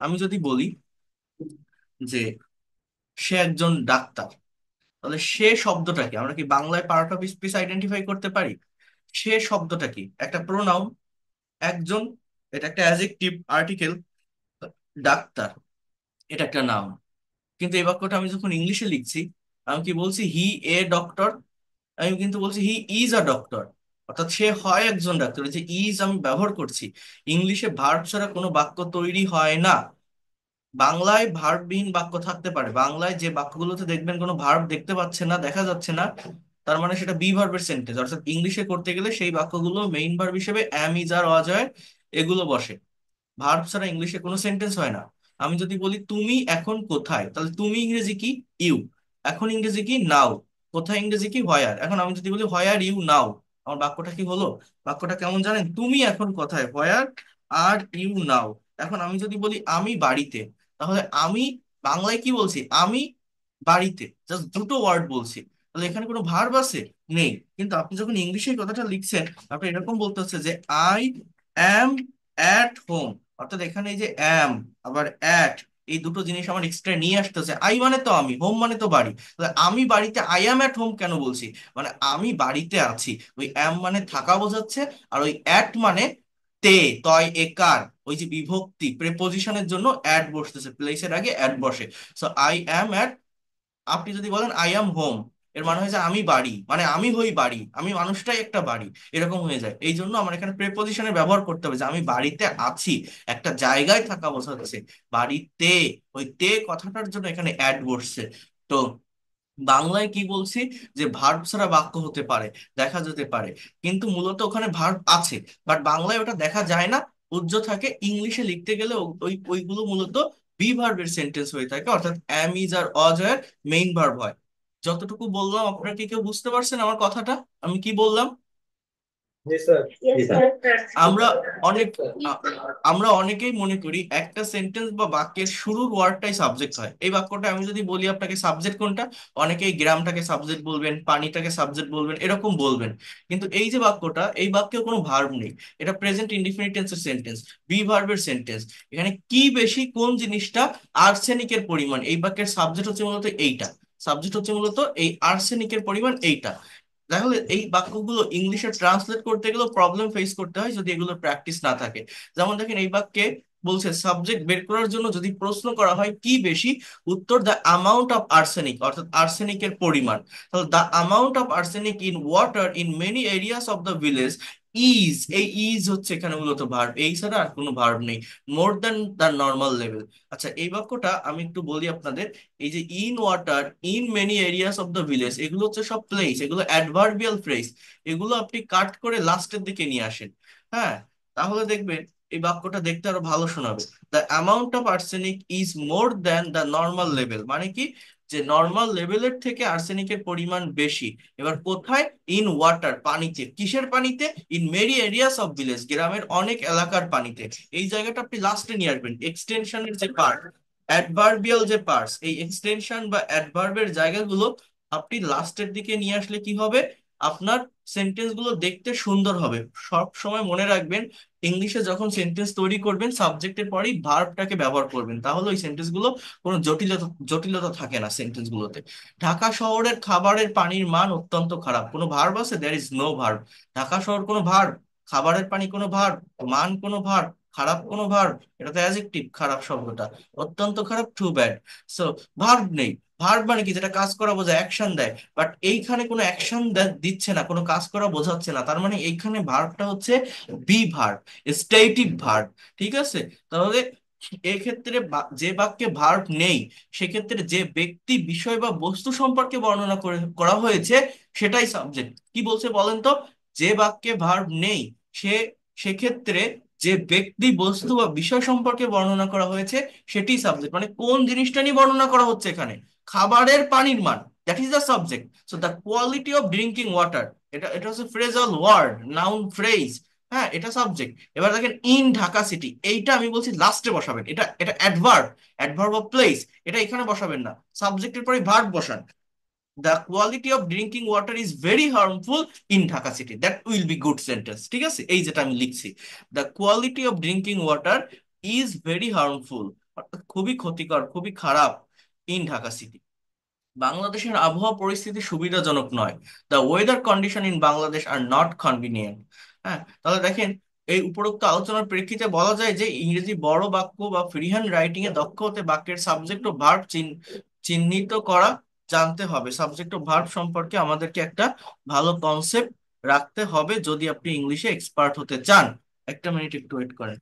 আমি যদি বলি যে সে একজন ডাক্তার, তাহলে সে শব্দটা কি, আমরা কি বাংলায় পার্ট অফ স্পিচ আইডেন্টিফাই করতে পারি? সে শব্দটা কি? একটা প্রোনাউন, একজন, এটা একটা অ্যাডজেক্টিভ আর্টিকেল। ডাক্তার এটা একটা নাউন। কিন্তু এই বাক্যটা আমি যখন ইংলিশে লিখছি, আমি কি বলছি? হি এ ডক্টর। আমি কিন্তু বলছি হি ইজ আ ডক্টর, অর্থাৎ সে হয় একজন ডাক্তার। এই যে ইজ আমি ব্যবহার করছি, ইংলিশে ভার্ব ছাড়া কোনো বাক্য তৈরি হয় না। বাংলায় ভার্ববিহীন বাক্য থাকতে পারে, বাংলায় যে বাক্যগুলোতে দেখবেন কোনো ভার্ব দেখতে পাচ্ছে না, দেখা যাচ্ছে না, তার মানে সেটা বি ভার্বের সেন্টেন্স। অর্থাৎ ইংলিশে করতে গেলে সেই বাক্যগুলো মেইন ভার্ব হিসেবে অ্যাম, ইজ, আর, ওয়াজ, আর এগুলো বসে। ভার্ব ছাড়া ইংলিশে কোনো সেন্টেন্স হয় না। আমি যদি বলি তুমি এখন কোথায়, তাহলে তুমি ইংরেজি কি? ইউ। এখন ইংরেজি কি? নাও। কোথায় ইংরেজি কি? হোয়ার। এখন আমি যদি বলি হোয়ার ইউ নাও, আমার বাক্যটা কি হলো? বাক্যটা কেমন জানেন? তুমি এখন কোথায়, হোয়ার আর ইউ নাও। এখন আমি যদি বলি আমি বাড়িতে, তাহলে আমি বাংলায় কি বলছি? আমি বাড়িতে, জাস্ট দুটো ওয়ার্ড বলছি। তাহলে এখানে কোনো ভার্ব আছে? নেই। কিন্তু আপনি যখন ইংলিশে এই কথাটা লিখছেন, আপনি এরকম বলতে হচ্ছে যে আই অ্যাম অ্যাট হোম। অর্থাৎ এখানে এই যে অ্যাম আবার অ্যাট, এই দুটো জিনিস আমার এক্সট্রা নিয়ে আসতেছে। আই মানে তো আমি, হোম মানে তো বাড়ি। তাহলে আমি বাড়িতে আই অ্যাম অ্যাট হোম কেন বলছি? মানে আমি বাড়িতে আছি। ওই অ্যাম মানে থাকা বোঝাচ্ছে, আর ওই অ্যাট মানে তে, তয় একার, ওই যে বিভক্তি প্রেপোজিশনের জন্য অ্যাট বসতেছে, প্লেসের আগে অ্যাট বসে। সো আই অ্যাম অ্যাট, আপনি যদি বলেন আই অ্যাম হোম, এর মানে হয়েছে আমি বাড়ি, মানে আমি হই বাড়ি, আমি মানুষটাই একটা বাড়ি, এরকম হয়ে যায়। এই জন্য আমার এখানে প্রেপোজিশনের ব্যবহার করতে হবে যে আমি বাড়িতে আছি, একটা জায়গায় থাকা বোঝাচ্ছে, বাড়িতে। ওই তে কথাটার জন্য এখানে অ্যাড বসছে। তো বাংলায় কি বলছি? যে ভার্ব ছাড়া বাক্য হতে পারে, দেখা যেতে পারে, কিন্তু মূলত ওখানে ভার্ব আছে, বাট বাংলায় ওটা দেখা যায় না, উজ্জ্ব থাকে। ইংলিশে লিখতে গেলে ওইগুলো মূলত বি ভার্বের সেন্টেন্স হয়ে থাকে, অর্থাৎ অ্যাম, ইজ, আর, অজ এর মেইন ভার্ব হয়। যতটুকু বললাম, আপনারা কি কেউ বুঝতে পারছেন আমার কথাটা? আমি কি বললাম? জি স্যার। জি স্যার। আমরা অনেক আ- আমরা অনেকেই মনে করি একটা সেন্টেন্স বা বাক্যের শুরুর ওয়ার্ডটাই সাবজেক্ট হয়। এই বাক্যটা আমি যদি বলি আপনাকে সাবজেক্ট কোনটা, অনেকেই গ্রামটাকে সাবজেক্ট বলবেন, পানিটাকে সাবজেক্ট বলবেন, এরকম বলবেন। কিন্তু এই যে বাক্যটা, এই বাক্যে কোনো ভার্ব নেই, এটা প্রেজেন্ট ইনডিফিনিট টেন্সের সেন্টেন্স, বি ভার্বের সেন্টেন্স। এখানে কি বেশি, কোন জিনিসটা? আর্সেনিকের পরিমাণ। এই বাক্যের সাবজেক্ট হচ্ছে মূলত এইটা, সাবজেক্ট হচ্ছে মূলত এই আর্সেনিকের পরিমাণ এইটা। তাহলে এই বাক্যগুলো ইংলিশে ট্রান্সলেট করতে গেলেও প্রবলেম ফেস করতে হয় যদি এগুলোর প্র্যাকটিস না থাকে। যেমন দেখেন, এই বাক্যে বলছে সাবজেক্ট বের করার জন্য যদি প্রশ্ন করা হয় কি বেশি, উত্তর দ্য অ্যামাউন্ট অফ আর্সেনিক, অর্থাৎ আর্সেনিকের পরিমাণ। তাহলে the amount of arsenic in water in many areas of the village is, এই ইজ হচ্ছে এখানে মূলত ভার্ব, এই ছাড়া আর কোনো ভার্ব নেই, more than the normal level. আচ্ছা, এই বাক্যটা আমি একটু বলি আপনাদের। এই যে in water, in many areas of the village, এগুলো হচ্ছে সব প্লেস, এগুলো অ্যাডভার্বিয়াল ফ্রেজ। এগুলো আপনি কাট করে লাস্টের দিকে নিয়ে আসেন, হ্যাঁ, তাহলে দেখবেন এই বাক্যটা দেখতে আরো ভালো শোনাবে। The amount of arsenic is more than the normal level, মানে কি? যে নর্মাল লেভেলের থেকে আর্সেনিকের পরিমাণ বেশি। এবার কোথায়? ইন ওয়াটার, পানিতে। কিসের পানিতে? In many areas of village, গ্রামের অনেক এলাকার পানিতে। এই জায়গাটা আপনি লাস্টে নিয়ে আসবেন, এক্সটেনশনের যে পার্ট, অ্যাডভার্বিয়াল যে পার্টস, এই এক্সটেনশন বা অ্যাডভার্বের জায়গাগুলো আপনি লাস্টের দিকে নিয়ে আসলে কি হবে? আপনার সেন্টেন্স গুলো দেখতে সুন্দর হবে। সব সময় মনে রাখবেন, ইংলিশে যখন সেন্টেন্স তৈরি করবেন, সাবজেক্টের পরেই ভার্বটাকে ব্যবহার করবেন, তাহলে ওই সেন্টেন্স গুলো কোনো জটিলতা জটিলতা থাকে না সেন্টেন্স গুলোতে। ঢাকা শহরের খাবারের পানির মান অত্যন্ত খারাপ, কোনো ভার্ব আছে? There is no verb. Dhaka শহর কোনো ভার্ব? খাবারের পানি কোনো ভার্ব? মান কোনো ভার্ব? খারাপ কোনো ভার্ব? এটা তো অ্যাডজেক্টিভ, খারাপ শব্দটা। অত্যন্ত খারাপ, টু ব্যাড। সো ভার্ব নেই। ভার্ব মানে কি? যেটা কাজ করা বোঝায়, অ্যাকশন দেয়। বাট এইখানে কোনো অ্যাকশন দিচ্ছে না, কোনো কাজ করা বোঝাচ্ছে না, তার মানে এইখানে ভার্বটা হচ্ছে বি ভার্ব, স্টেটিভ ভার্ব। ঠিক আছে? তাহলে এক্ষেত্রে যে বাক্যে ভার্ব নেই, সেক্ষেত্রে যে ব্যক্তি, বিষয় বা বস্তু সম্পর্কে বর্ণনা করা হয়েছে সেটাই সাবজেক্ট। কি বলছে বলেন তো? যে বাক্যে ভার্ব নেই, সে সেক্ষেত্রে যে ব্যক্তি, বস্তু বা বিষয় সম্পর্কে বর্ণনা করা হয়েছে সেটি সাবজেক্ট। মানে কোন জিনিসটা নিয়ে বর্ণনা করা হচ্ছে এখানে? খাবারের পানির মান, that is the subject. So the quality of drinking water, এটা এটা হচ্ছে ফ্রেজাল ওয়ার্ড, নাউন ফ্রেজ, হ্যাঁ, এটা সাবজেক্ট। এবার দেখেন ইন ঢাকা সিটি, এইটা আমি বলছি লাস্টে বসাবেন, এটা এটা অ্যাডভার্ব, অ্যাডভার্ব অফ প্লেস, এটা এখানে বসাবেন না, সাবজেক্টের পরে ভার্ব বসান। The quality of drinking water is very harmful in Dhaka city. That will be good sentence. ঠিক আছে, এই যেটা আমি লিখছি, the quality of drinking water is very harmful, অর্থাৎ খুবই ক্ষতিকর, খুবই খারাপ in ঢাকা সিটি। বাংলাদেশের আবহাওয়া পরিস্থিতি সুবিধাজনক নয়। The weather condition in Bangladesh are not convenient. হ্যাঁ, তাহলে দেখেন, এই উপরোক্ত আলোচনার প্রেক্ষিতে বলা যায় যে ইংরেজি বড় বাক্য বা ফ্রিহ্যান্ড রাইটিং এ দক্ষ হতে বাক্যের সাবজেক্ট ও ভার্ব চিহ্নিত করা জানতে হবে। সাবজেক্ট ও ভার্ব সম্পর্কে আমাদেরকে একটা ভালো কনসেপ্ট রাখতে হবে যদি আপনি ইংলিশে এক্সপার্ট হতে চান। একটা মিনিট একটু ওয়েট করেন।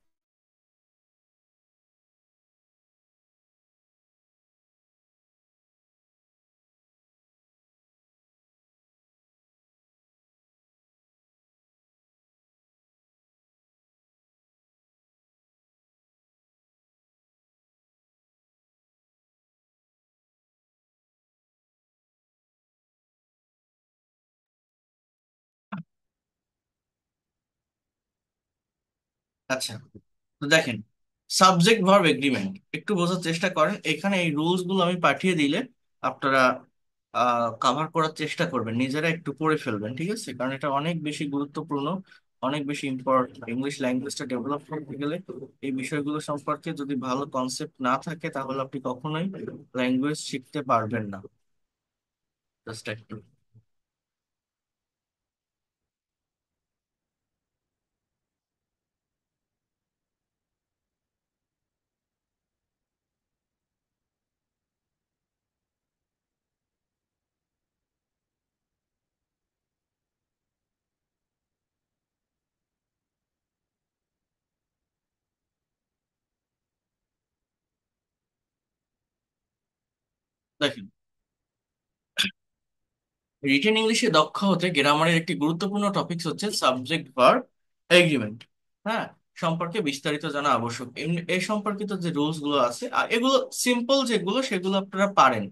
আচ্ছা, তো দেখেন, সাবজেক্ট ভার্ব এগ্রিমেন্ট একটু বোঝার চেষ্টা করেন। এখানে এই রুলস গুলো আমি পাঠিয়ে দিলে আপনারা কাভার করার চেষ্টা করবেন, নিজেরা একটু পড়ে ফেলবেন, ঠিক আছে? কারণ এটা অনেক বেশি গুরুত্বপূর্ণ, অনেক বেশি ইম্পর্টেন্ট। ইংলিশ ল্যাঙ্গুয়েজটা ডেভেলপ করতে গেলে এই বিষয়গুলো সম্পর্কে যদি ভালো কনসেপ্ট না থাকে তাহলে আপনি কখনোই ল্যাঙ্গুয়েজ শিখতে পারবেন না। জাস্ট একটু দেখেন, রিটেন ইংলিশে দক্ষ হতে গ্রামারের একটি গুরুত্বপূর্ণ টপিক হচ্ছে সাবজেক্ট ভার্ব এগ্রিমেন্ট। হ্যাঁ, সম্পর্কে বিস্তারিত জানা আবশ্যক। এই সম্পর্কিত যে রুলস গুলো আছে এগুলো সিম্পল, যেগুলো সেগুলো আপনারা পারেন।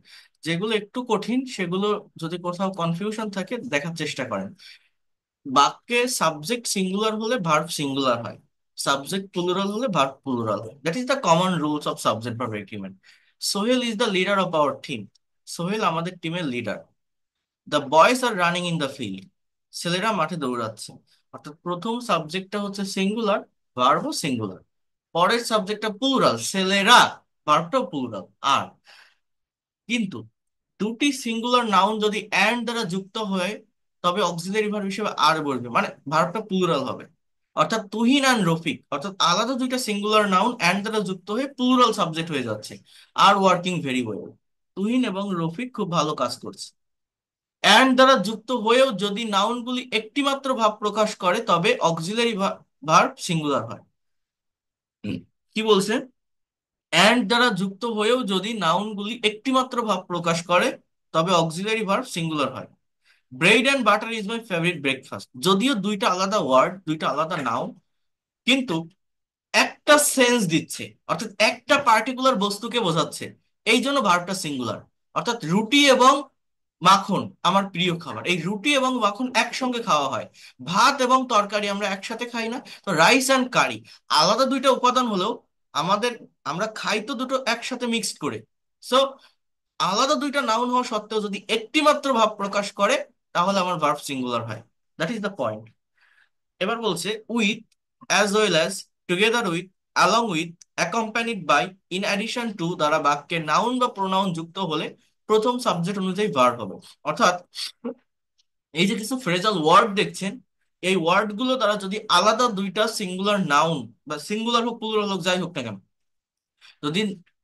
যেগুলো একটু কঠিন সেগুলো যদি কোথাও কনফিউশন থাকে দেখার চেষ্টা করেন। বাক্যে সাবজেক্ট সিঙ্গুলার হলে ভার্ব সিঙ্গুলার হয়, সাবজেক্ট প্লুরাল হলে ভার্ব প্লুরাল হয়। That is the common rules of subject verb agreement. Sohel is the leader of our team. Sohel আমাদের টিমের লিডার। The boys are running in the field. ছেলেরা মাঠে দৌড়াচ্ছে। অর্থাৎ প্রথম সাবজেক্টটা হচ্ছে সিঙ্গুলার, ভার্বও সিঙ্গুলার। পরের সাবজেক্টটা প্লুরাল, ছেলেরা, ভার্বটাও প্লুরাল। আর কিন্তু দুটি সিঙ্গুলার নাউন যদি অ্যান্ড দ্বারা যুক্ত হয় তবে অক্সিলারি ভার্ব হিসেবে আর বলবে, মানে ভার্বটা প্লুরাল হবে। অর্থাৎ তুহিন অ্যান্ড রফিক, অর্থাৎ আলাদা দুইটা সিঙ্গুলার নাউন অ্যান্ড দ্বারা যুক্ত হয়ে প্লুরাল সাবজেক্ট হয়ে যাচ্ছে। Are working very well. Tuhin এবং রফিক খুব ভালো কাজ করছে। অ্যান্ড দ্বারা যুক্ত হয়েও যদি নাউনগুলি একটি মাত্র ভাব প্রকাশ করে তবে অক্সিলারি ভার্ব সিঙ্গুলার হয়। কি বলছে? অ্যান্ড দ্বারা যুক্ত হয়েও যদি নাউনগুলি একটি মাত্র ভাব প্রকাশ করে তবে অক্সিলারি ভার্ব সিঙ্গুলার হয়। Bread and butter is my favourite breakfast. যদিও দুইটা আলাদা ওয়ার্ড, দুইটা আলাদা নাউন, কিন্তু একটা সেন্স দিচ্ছে, অর্থাৎ একটা পার্টিকুলার বস্তুকে বোঝাচ্ছে, এই জন্য ভার্বটা সিঙ্গুলার। অর্থাৎ রুটি এবং মাখন আমার প্রিয় খাবার। এই রুটি এবং মাখন একসঙ্গে খাওয়া হয়। ভাত এবং তরকারি আমরা একসাথে খাই না। তো রাইস অ্যান্ড কারি আলাদা দুইটা উপাদান হলেও আমাদের, আমরা খাই তো দুটো একসাথে মিক্সড করে। সো আলাদা দুইটা নাউন হওয়া সত্ত্বেও যদি একটি মাত্র ভাব প্রকাশ করে তাহলে আমার ভার্ব সিঙ্গুলার হয়। That is the point. এবার বলছে with, as well as, together with, along with, accompanied by, in addition to দ্বারা বাক্যে নাউন বা প্রোনাউন যুক্ত হলে প্রথম সাবজেক্ট অনুযায়ী ভার্ব হবে। অর্থাৎ এই যে কিছু ফ্রেজাল ওয়ার্ড দেখছেন, এই ওয়ার্ড গুলো দ্বারা যদি আলাদা দুইটা সিঙ্গুলার নাউন বা সিঙ্গুলার হোক প্লুরাল হোক যাই হোক না কেন, যদি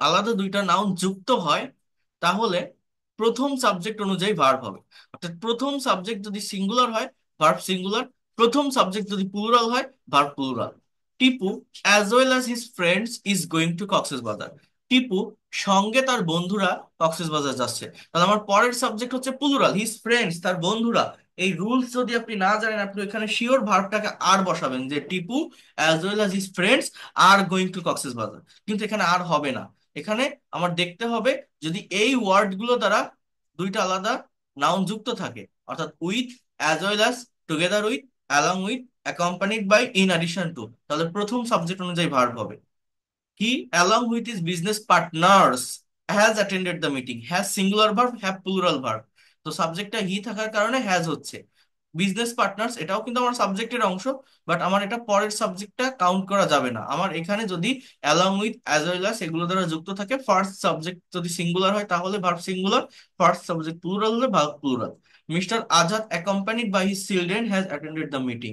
আলাদা দুইটা নাউন যুক্ত হয় তাহলে প্রথম সাবজেক্ট অনুযায়ী ভার্ব হবে। অর্থাৎ প্রথম সাবজেক্ট যদি সিঙ্গুলার হয় ভার্ব সিঙ্গুলার, প্রথম সাবজেক্ট যদি প্লুরাল হয় verb plural. Tipu as well as his friends is going to Cox's Bazar. Tipu সঙ্গে তার বন্ধুরা কক্সবাজার যাচ্ছে। তাহলে আমার পরের সাবজেক্ট হচ্ছে প্লুরাল, হিজ ফ্রেন্ডস, তার বন্ধুরা। এই রুলস যদি আপনি না জানেন আপনি এখানে শিওর ভার্বটাকে আর বসাবেন, যে Tipu as well as his friends are going to Cox's Bazar. কিন্তু এখানে আর হবে না। এখানে আমার দেখতে হবে যদি এই ওয়ার্ড গুলো দ্বারা দুইটা আলাদা নাউন যুক্ত থাকে, অর্থাৎ with, as well as, together with, along with, accompanied by, in addition to, তাহলে প্রথম সাবজেক্ট অনুযায়ী ভার্ব হবে। কি? Along with his business partners has attended the meeting. Has singular verb, have plural verb. তো সাবজেক্টটা হি থাকার কারণে হ্যাজ হচ্ছে। বিজনেস পার্টনার্স এটাও কিন্তু আমার সাবজেক্টের অংশ, বাট আমার এটা পরের সাবজেক্টটা কাউন্ট করা যাবে না। আমার এখানে যদি along with as well as এগুলো দ্বারা যুক্ত থাকে, ফার্স্ট সাবজেক্ট যদি সিঙ্গুলার হয় তাহলে verb singular, first subject plural হলে verb plural. Mister Azad accompanied by his children has attended the meeting.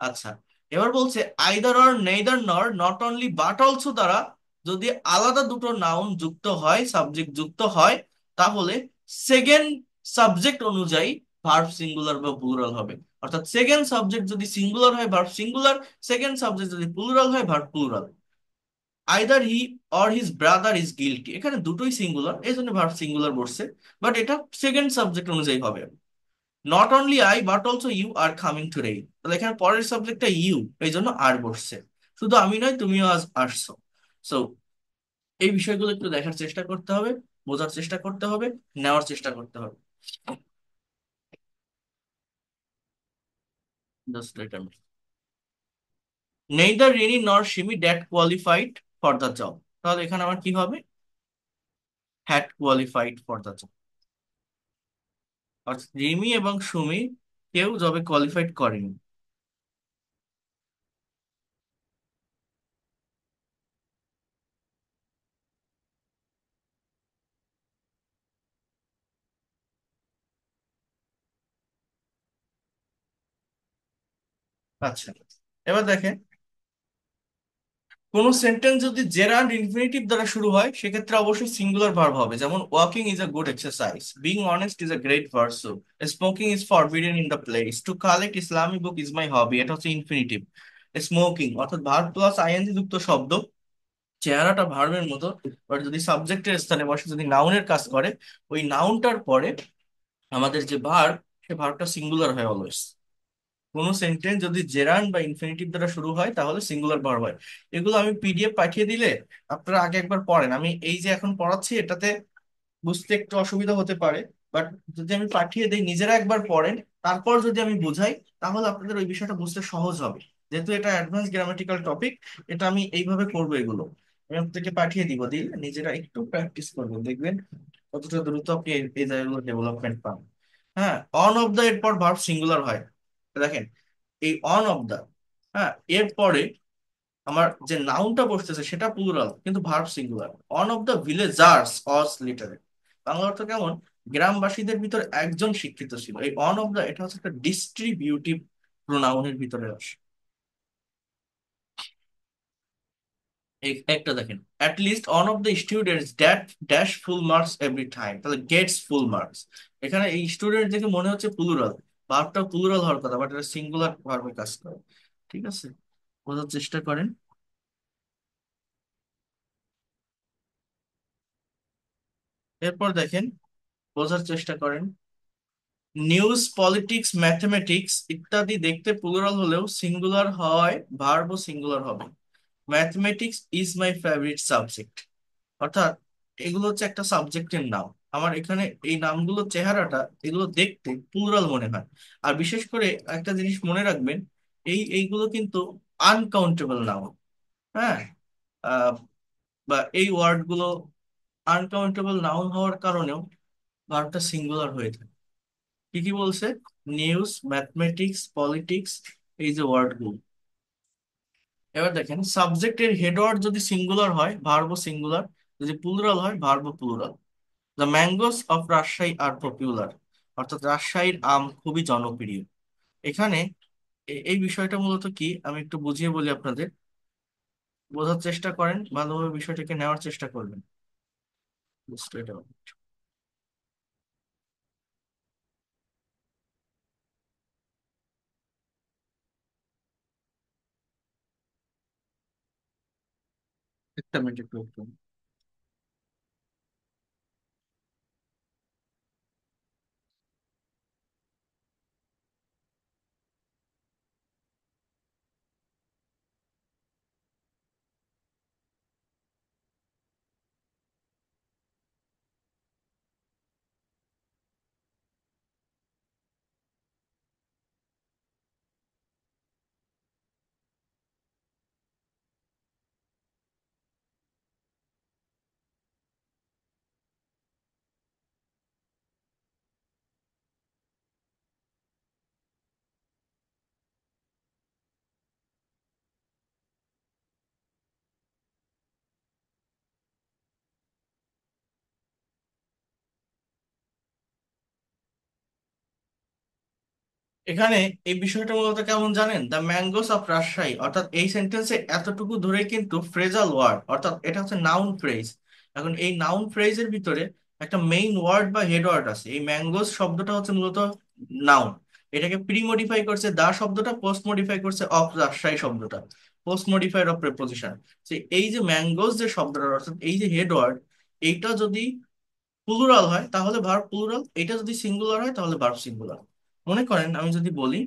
আচ্ছা, এবার বলছে either or neither nor not only but also দ্বারা যদি আলাদা দুটো নাউন যুক্ত হয়, সাবজেক্ট যুক্ত হয়, তাহলে সেকেন্ড সাবজেক্ট অনুযায়ী ভার্ব সিঙ্গুলার বা প্লুরাল হবে। অর্থাৎ সেকেন্ড সাবজেক্ট যদি সিঙ্গুলার হয় ভার্ব সিঙ্গুলার, সেকেন্ড সাবজেক্ট যদি প্লুরাল হয় verb plural. Either he or his brother is guilty, এখানে দুটোই সিঙ্গুলার এই জন্য ভার্ব সিঙ্গুলার বসছে, বাট এটা সেকেন্ড সাবজেক্ট অনুযায়ী হবে। Not only I but also you are coming today, তাহলে এখানে পরের সাবজেক্টটা ইউ, এই জন্য আর বসছে। শুধু আমি নয়, তুমিও আজ আসছো। সো এই বিষয়গুলো একটু দেখার চেষ্টা করতে হবে, বোঝার চেষ্টা করতে হবে, নেওয়ার চেষ্টা করতে হবে। জাস্ট এটা নেইদার রিনি নর Simi that qualified for the job, তাহলে এখানে আমার কি হবে? Had qualified for the job. অর্থাৎ রিমি এবং সুমি কেউ জবে কোয়ালিফাইড করেনি। আচ্ছা, এবার দেখেন কোন সেন্টেন্স যদি জেরান্ড ইনফিনিটিভ দ্বারা শুরু হয় সেক্ষেত্রে অবশ্যই সিঙ্গুলার ভার্ব হবে। যেমন walking is a good exercise, being honest is a great virtue, smoking is forbidden in the place, to collect Islamic book is my hobby, এটা হচ্ছে ইনফিনিটিভ। স্মোকিং অর্থাৎ ভার্ব প্লাস আইএনজি যুক্ত শব্দ, চেহারাটা ভার্বের মতো, বাট যদি সাবজেক্টের স্থানে বসে, যদি নাউনের কাজ করে, ওই নাউনটার পরে আমাদের যে ভার্ব, সে ভার্বটা সিঙ্গুলার হয় অলওয়েজ। কোনো সেন্টেন্স যদি জেরান্ড বা ইনফিনিটিভ দ্বারা শুরু হয় তাহলে সিঙ্গুলার ভার্ব হয়। এগুলো আমি পিডিএফ পাঠিয়ে দিলে আপনারা আগে একবার পড়েন। আমি এই যে এখন পড়াচ্ছি এটাতে বুঝতে একটু অসুবিধা হতে পারে, বাট যদি আমি পাঠিয়ে দিই নিজেরা একবার পড়েন, তারপর যদি আমি বুঝাই, তাহলে আপনাদের ওই বিষয়টা বুঝতে সহজ হবে। যেহেতু এটা অ্যাডভান্স গ্রামাটিক্যাল টপিক, এটা আমি এইভাবে করবো। এগুলো আমি আপনাদেরকে পাঠিয়ে দিব, দিলে নিজেরা একটু প্র্যাকটিস করবেন, দেখবেন কতটা দ্রুত আপনি এই জায়গাগুলো ডেভেলপমেন্ট পান। হ্যাঁ, অন অফ দা এরপর ভার্ব সিঙ্গুলার হয়। দেখেন এই অন অফ দা, হ্যাঁ, এরপরে আমার যে নাউনটা বসতেছে সেটা প্লুরাল কিন্তু verb singular. On of the villagers অস লিটারেট, বাংলা অর্থ কেমন? গ্রামবাসীদের ভিতর একজন শিক্ষিত ছিল। এই অন অফ দা এটা হচ্ছে একটা ডিস্ট্রিবিউটিভ প্রোনাউনের ভিতরে আসে। এই একটা দেখেন, at least on of the students that dash full marks every time, তাহলে গেটস ফুল মার্কস। এখানে এই স্টুডেন্ট দেখে মনে হচ্ছে প্লুরাল, ভার্বটা প্লুরাল হওয়ার কথা, বাট এটা সিঙ্গুলার ভার্বে কাজ করে। ঠিক আছে, বোঝার চেষ্টা করেন। এরপর দেখেন, বোঝার চেষ্টা করেন। নিউজ, পলিটিক্স, ম্যাথমেটিক্স ইত্যাদি দেখতে প্লুরাল হলেও সিঙ্গুলার হয়, ভার্বও সিঙ্গুলার হবে। Mathematics is my favourite subject, অর্থাৎ এগুলো হচ্ছে একটা সাবজেক্টের নাম। আমার এখানে এই নামগুলো চেহারাটা এগুলো দেখতে প্লুরাল মনে হয়। আর বিশেষ করে একটা জিনিস মনে রাখবেন, এইগুলো কিন্তু আনকাউন্টেবল নাউন। হ্যাঁ, আহ, বা এই ওয়ার্ড গুলো আনকাউন্টেবল নাউন হওয়ার কারণেও ভার্বটা সিঙ্গুলার হয়ে থাকে। কি কি বলছে? নিউজ, ম্যাথমেটিক্স, পলিটিক্স, এই যে ওয়ার্ড গুলো। এবার দেখেন সাবজেক্টের হেড ওয়ার্ড যদি সিঙ্গুলার হয় ভার্ব সিঙ্গুলার, যদি প্লুরাল হয় verb plural. The mangoes of Rajshahi are popular, অর্থাৎ রাজশাহীর আম খুবই জনপ্রিয়। এখানে এই বিষয়টা মূলত কি আমি একটু বুঝিয়ে বলি আপনাদের, বোঝার চেষ্টা করেন, ভালোভাবে বিষয়টাকে নেওয়ার চেষ্টা করবেন। Just wait a minute. একটা মিনিট একটু। এখানে এই বিষয়টা মূলত কেমন জানেন, দ্য ম্যাঙ্গোস অফ রাজশাহী, অর্থাৎ এই সেন্টেন্সে এতটুকু ধরে কিন্তু ফ্রেজাল ওয়ার্ড, অর্থাৎ এটা হচ্ছে নাউন ফ্রেজ। এখন এই নাউন ফ্রেজের ভিতরে একটা মেইন ওয়ার্ড বা হেড ওয়ার্ড আছে। এই ম্যাঙ্গোস শব্দটা হচ্ছে মূলত নাউন, এটাকে প্রি মডিফাই করছে দা শব্দটা, পোস্ট মডিফাই করছে অফ রাজশাহী শব্দটা, পোস্ট মডিফাইড অফ প্রেপোজিশন। এই যে ম্যাঙ্গোস যে শব্দটা, অর্থাৎ এই যে হেড ওয়ার্ড, এইটা যদি প্লুরাল হয় তাহলে ভার্ব প্লুরাল, এটা যদি সিঙ্গুলার হয় তাহলে ভার্ব সিঙ্গুলার। মনে করেন আমি যদি বলি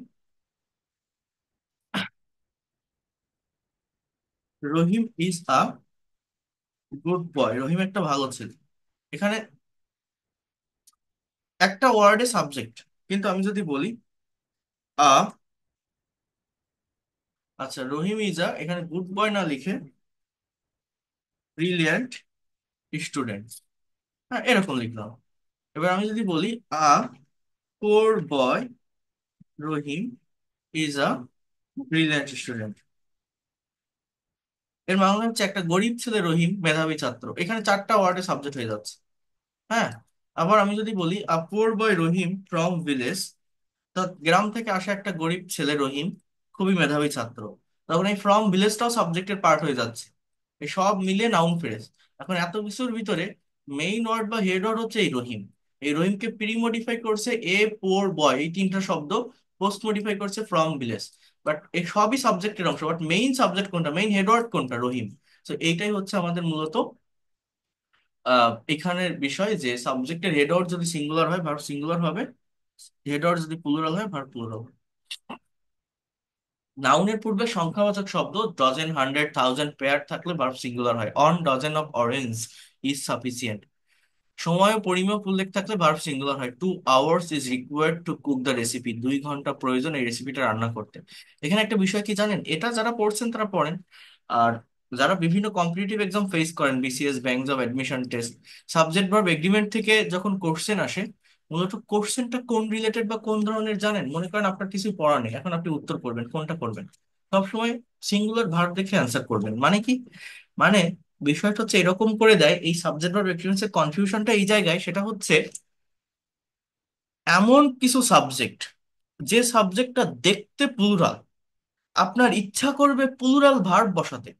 রহিম ইজ আ গুড বয়, রহিম একটা ভালো ছেলে, এখানে একটা ওয়ার্ডে সাবজেক্ট। কিন্তু আমি যদি বলি আ, আচ্ছা রহিম ইজ আ, এখানে গুড বয় না লিখে ব্রিলিয়ান্ট স্টুডেন্ট, হ্যাঁ এরকম লিখলাম। এবার আমি যদি বলি আ পোর বয় রহিম ইজ আ ব্রিলিয়ান্ট স্টুডেন্ট, এর মানে হচ্ছে একটা গরিব ছেলে রহিম মেধাবী ছাত্র, এখানে চারটা ওয়ার্ডে সাবজেক্ট হয়ে যাচ্ছে। হ্যাঁ, আবার আমি যদি বলি আ পোর বয় রহিম ফ্রম ভিলেজ, তা গ্রাম থেকে আসা একটা গরিব ছেলে রহিম খুবই মেধাবী ছাত্র, তখন এই ফ্রম ভিলেজটাও সাবজেক্টের পার্ট হয়ে যাচ্ছে। এই সব মিলে নাউন ফ্রেজ। এখন এত কিছুর ভিতরে মেইন ওয়ার্ড বা হেড ওয়ার্ড হচ্ছে এই রহিম। এই রহিমকে প্রি মডিফাই করছে এ পোর বয়, এই তিনটা শব্দ, পোস্ট মডিফাই করছে ফ্রম ভিলেজ। বাট এই সবই সাবজেক্টের অংশ, বাট মেইন সাবজেক্ট কোনটা, মেইন হেড ওয়ার্ড কোনটা, রহিম। তো এইটাই হচ্ছে আমাদের মূলত এখানের বিষয়, যে সাবজেক্টের হেড ওয়ার্ড যদি সিঙ্গুলার হয় ভার্ব সিঙ্গুলার হবে, হেড ওয়ার্ড যদি প্লুরাল হয় ভার্ব প্লুরাল। নাউনের পূর্বে সংখ্যাবাচক শব্দ ডজেন, হান্ড্রেড, থাউজেন্ড পেয়ার থাকলে ভার্ব সিঙ্গুলার হয়। On dozen of orange is sufficient. সময় ও পরিমাপ উল্লেখ থাকলে ভার্ব সিঙ্গুলার হয়। 2 hours is required to cook the recipe. 2 ঘন্টা প্রয়োজন এই রেসিপিটা রান্না করতে। এখানে একটা বিষয় কি জানেন, এটা যারা পড়ছেন তারা পড়েন, আর যারা বিভিন্ন কম্পিটিটিভ এক্সাম ফেস করেন, BCS, bank job, admission test, subject verb agreement থেকে যখন কোশ্চেন আসে, মূলত কোশ্চেনটা কোন রিলেটেড বা কোন ধরনের জানেন, মনে করেন আপনার কিছু পড়া নেই, এখন আপনি উত্তর করবেন, কোনটা করবেন? সবসময় সিঙ্গুলার ভার্ব দেখে অ্যান্সার করবেন। মানে কি, মানে বিষয়টা হচ্ছে এরকম করে দেয়, এই সাবজেক্ট ভার্ব এক্সপিরিয়েন্সের কনফিউশনটা এই জায়গায়, সেটা হচ্ছে এমন কিছু সাবজেক্ট, যে সাবজেক্টটা দেখতে প্লুরাল, আপনার ইচ্ছা করবে প্লুরাল ভার্ব বসাতে,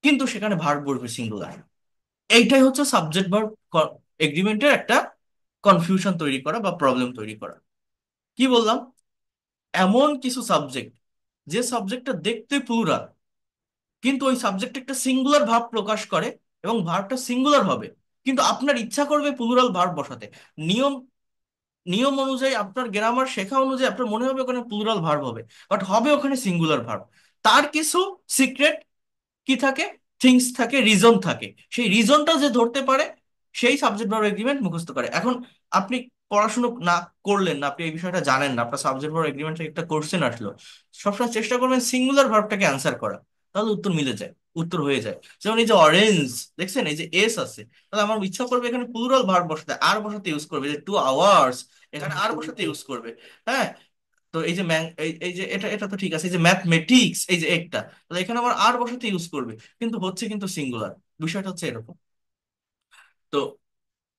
কিন্তু সেখানে ভার্ব বসবে সিঙ্গুলার। এইটাই হচ্ছে সাবজেক্ট ভার্ব এগ্রিমেন্টের একটা কনফিউশন তৈরি করা বা প্রবলেম তৈরি করা। কি বললাম, এমন কিছু সাবজেক্ট, যে সাবজেক্টটা দেখতে প্লুরাল, কিন্তু ওই সাবজেক্ট একটা সিঙ্গুলার ভার্ব প্রকাশ করে, এবং ভার্বটা সিঙ্গুলার হবে, কিন্তু আপনার ইচ্ছা করবে প্লুরাল ভার্ব বসাতে। নিয়ম নিয়ম অনুযায়ী, আপনার গ্রামার শেখা অনুযায়ী আপনার মনে হবে ওখানে প্লুরাল ভার্ব হবে, বাট হবে ওখানে সিঙ্গুলার ভার্ব। তার কিছু সিক্রেট কি থাকে, থিংস থাকে, রিজন থাকে। সেই রিজনটা যে ধরতে পারে, সেই সাবজেক্ট ভার্ব এগ্রিমেন্ট মুখস্থ করে। এখন আপনি পড়াশোনা না করলেন না, আপনি এই বিষয়টা জানেন না, আপনার সাবজেক্ট ভার্ব এগ্রিমেন্ট থেকে একটা কোশ্চেন আসলো, সবসময় চেষ্টা করবেন সিঙ্গুলার ভার্বটাকে অ্যান্সার করা, তাহলে উত্তর মিলে যায়, উত্তর হয়ে যায়। যেমন এই যে অরেঞ্জ, দেখছেন এই যে এস আছে, তাহলে আমার ইচ্ছা করবে এখানে প্লুরাল ভার্ব বসাতে, আর বসাতে ইউজ করবে, যে 2 hours, এখানে আর বসাতে ইউজ করবে। হ্যাঁ, তো এই যে এই যে এটা এটা তো ঠিক আছে, এই যে ম্যাথমেটিক্স, এই যে একটা, তাহলে এখানে আবার আর বসাতে ইউজ করবে, কিন্তু হচ্ছে কিন্তু সিঙ্গুলার। বিষয়টা হচ্ছে এরকম। তো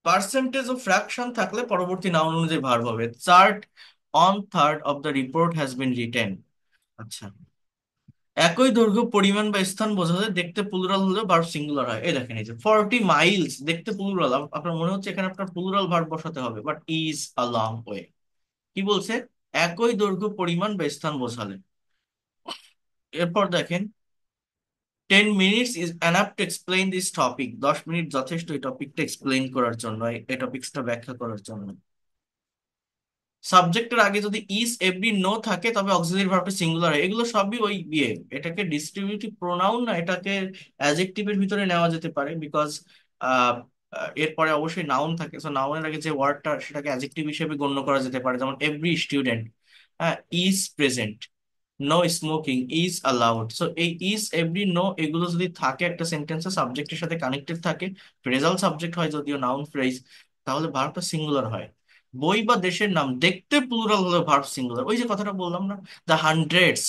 পার্সেন্টেজ ও ফ্র্যাকশন থাকলে পরবর্তী নাউন অনুযায়ী ভার্ব হবে। Chart on third of the report has been written. আচ্ছা, একই দৈর্ঘ্য, পরিমাণ বা স্থান বোঝাতে দেখতে প্লুরাল হলেও ভার্ব সিঙ্গুলার হয়। এই দেখেন, এই যে 40 মাইলস দেখতে প্লুরাল, আপনার মনে হচ্ছে এখানে আপনার প্লুরাল ভার্ব বসাতে হবে, but is a long way. কি বলছে, একই দৈর্ঘ্য, পরিমাণ বা স্থান বোঝালে। এরপর দেখেন, 10 minutes is enough to explain this topic. 10 minute যথেষ্ট এই টপিকটা এক্সপ্লেইন করার জন্য, এই টপিকসটা ব্যাখ্যা করার জন্য। সাবজেক্টের আগে যদি ইজ, এভরি, নো থাকে তবে অক্সিলারি ভার্বটা সিঙ্গুলার হয়। এগুলো সবই ওই বিয়ে, এটাকে ডিস্ট্রিবিউটিভ প্রোনাউন না, এটাকে অ্যাডজেক্টিভের ভিতরে নেওয়া যেতে পারে, বিকজ এরপরে অবশ্যই নাউন থাকে। সো নাউনের আগে যে ওয়ার্ডটা, সেটাকে অ্যাডজেক্টিভ হিসেবে গণ্য করা যেতে পারে, যেমন এভরি স্টুডেন্ট, হ্যাঁ, is present, no smoking is allowed. So এই ইজ, এভরি, নো এগুলো যদি থাকে একটা সেন্টেন্সে, সাবজেক্টের সাথে কানেক্টেড থাকে, ফ্রেজাল সাবজেক্ট হয় যদিও, নাউন ফ্রেজ, তাহলে ভার্বটা সিঙ্গুলার হয়। বই বা দেশের নাম দেখতে প্লুরাল হলে ভার্ব সিঙ্গুলার। ওই যে কথাটা বললাম না, the hundreds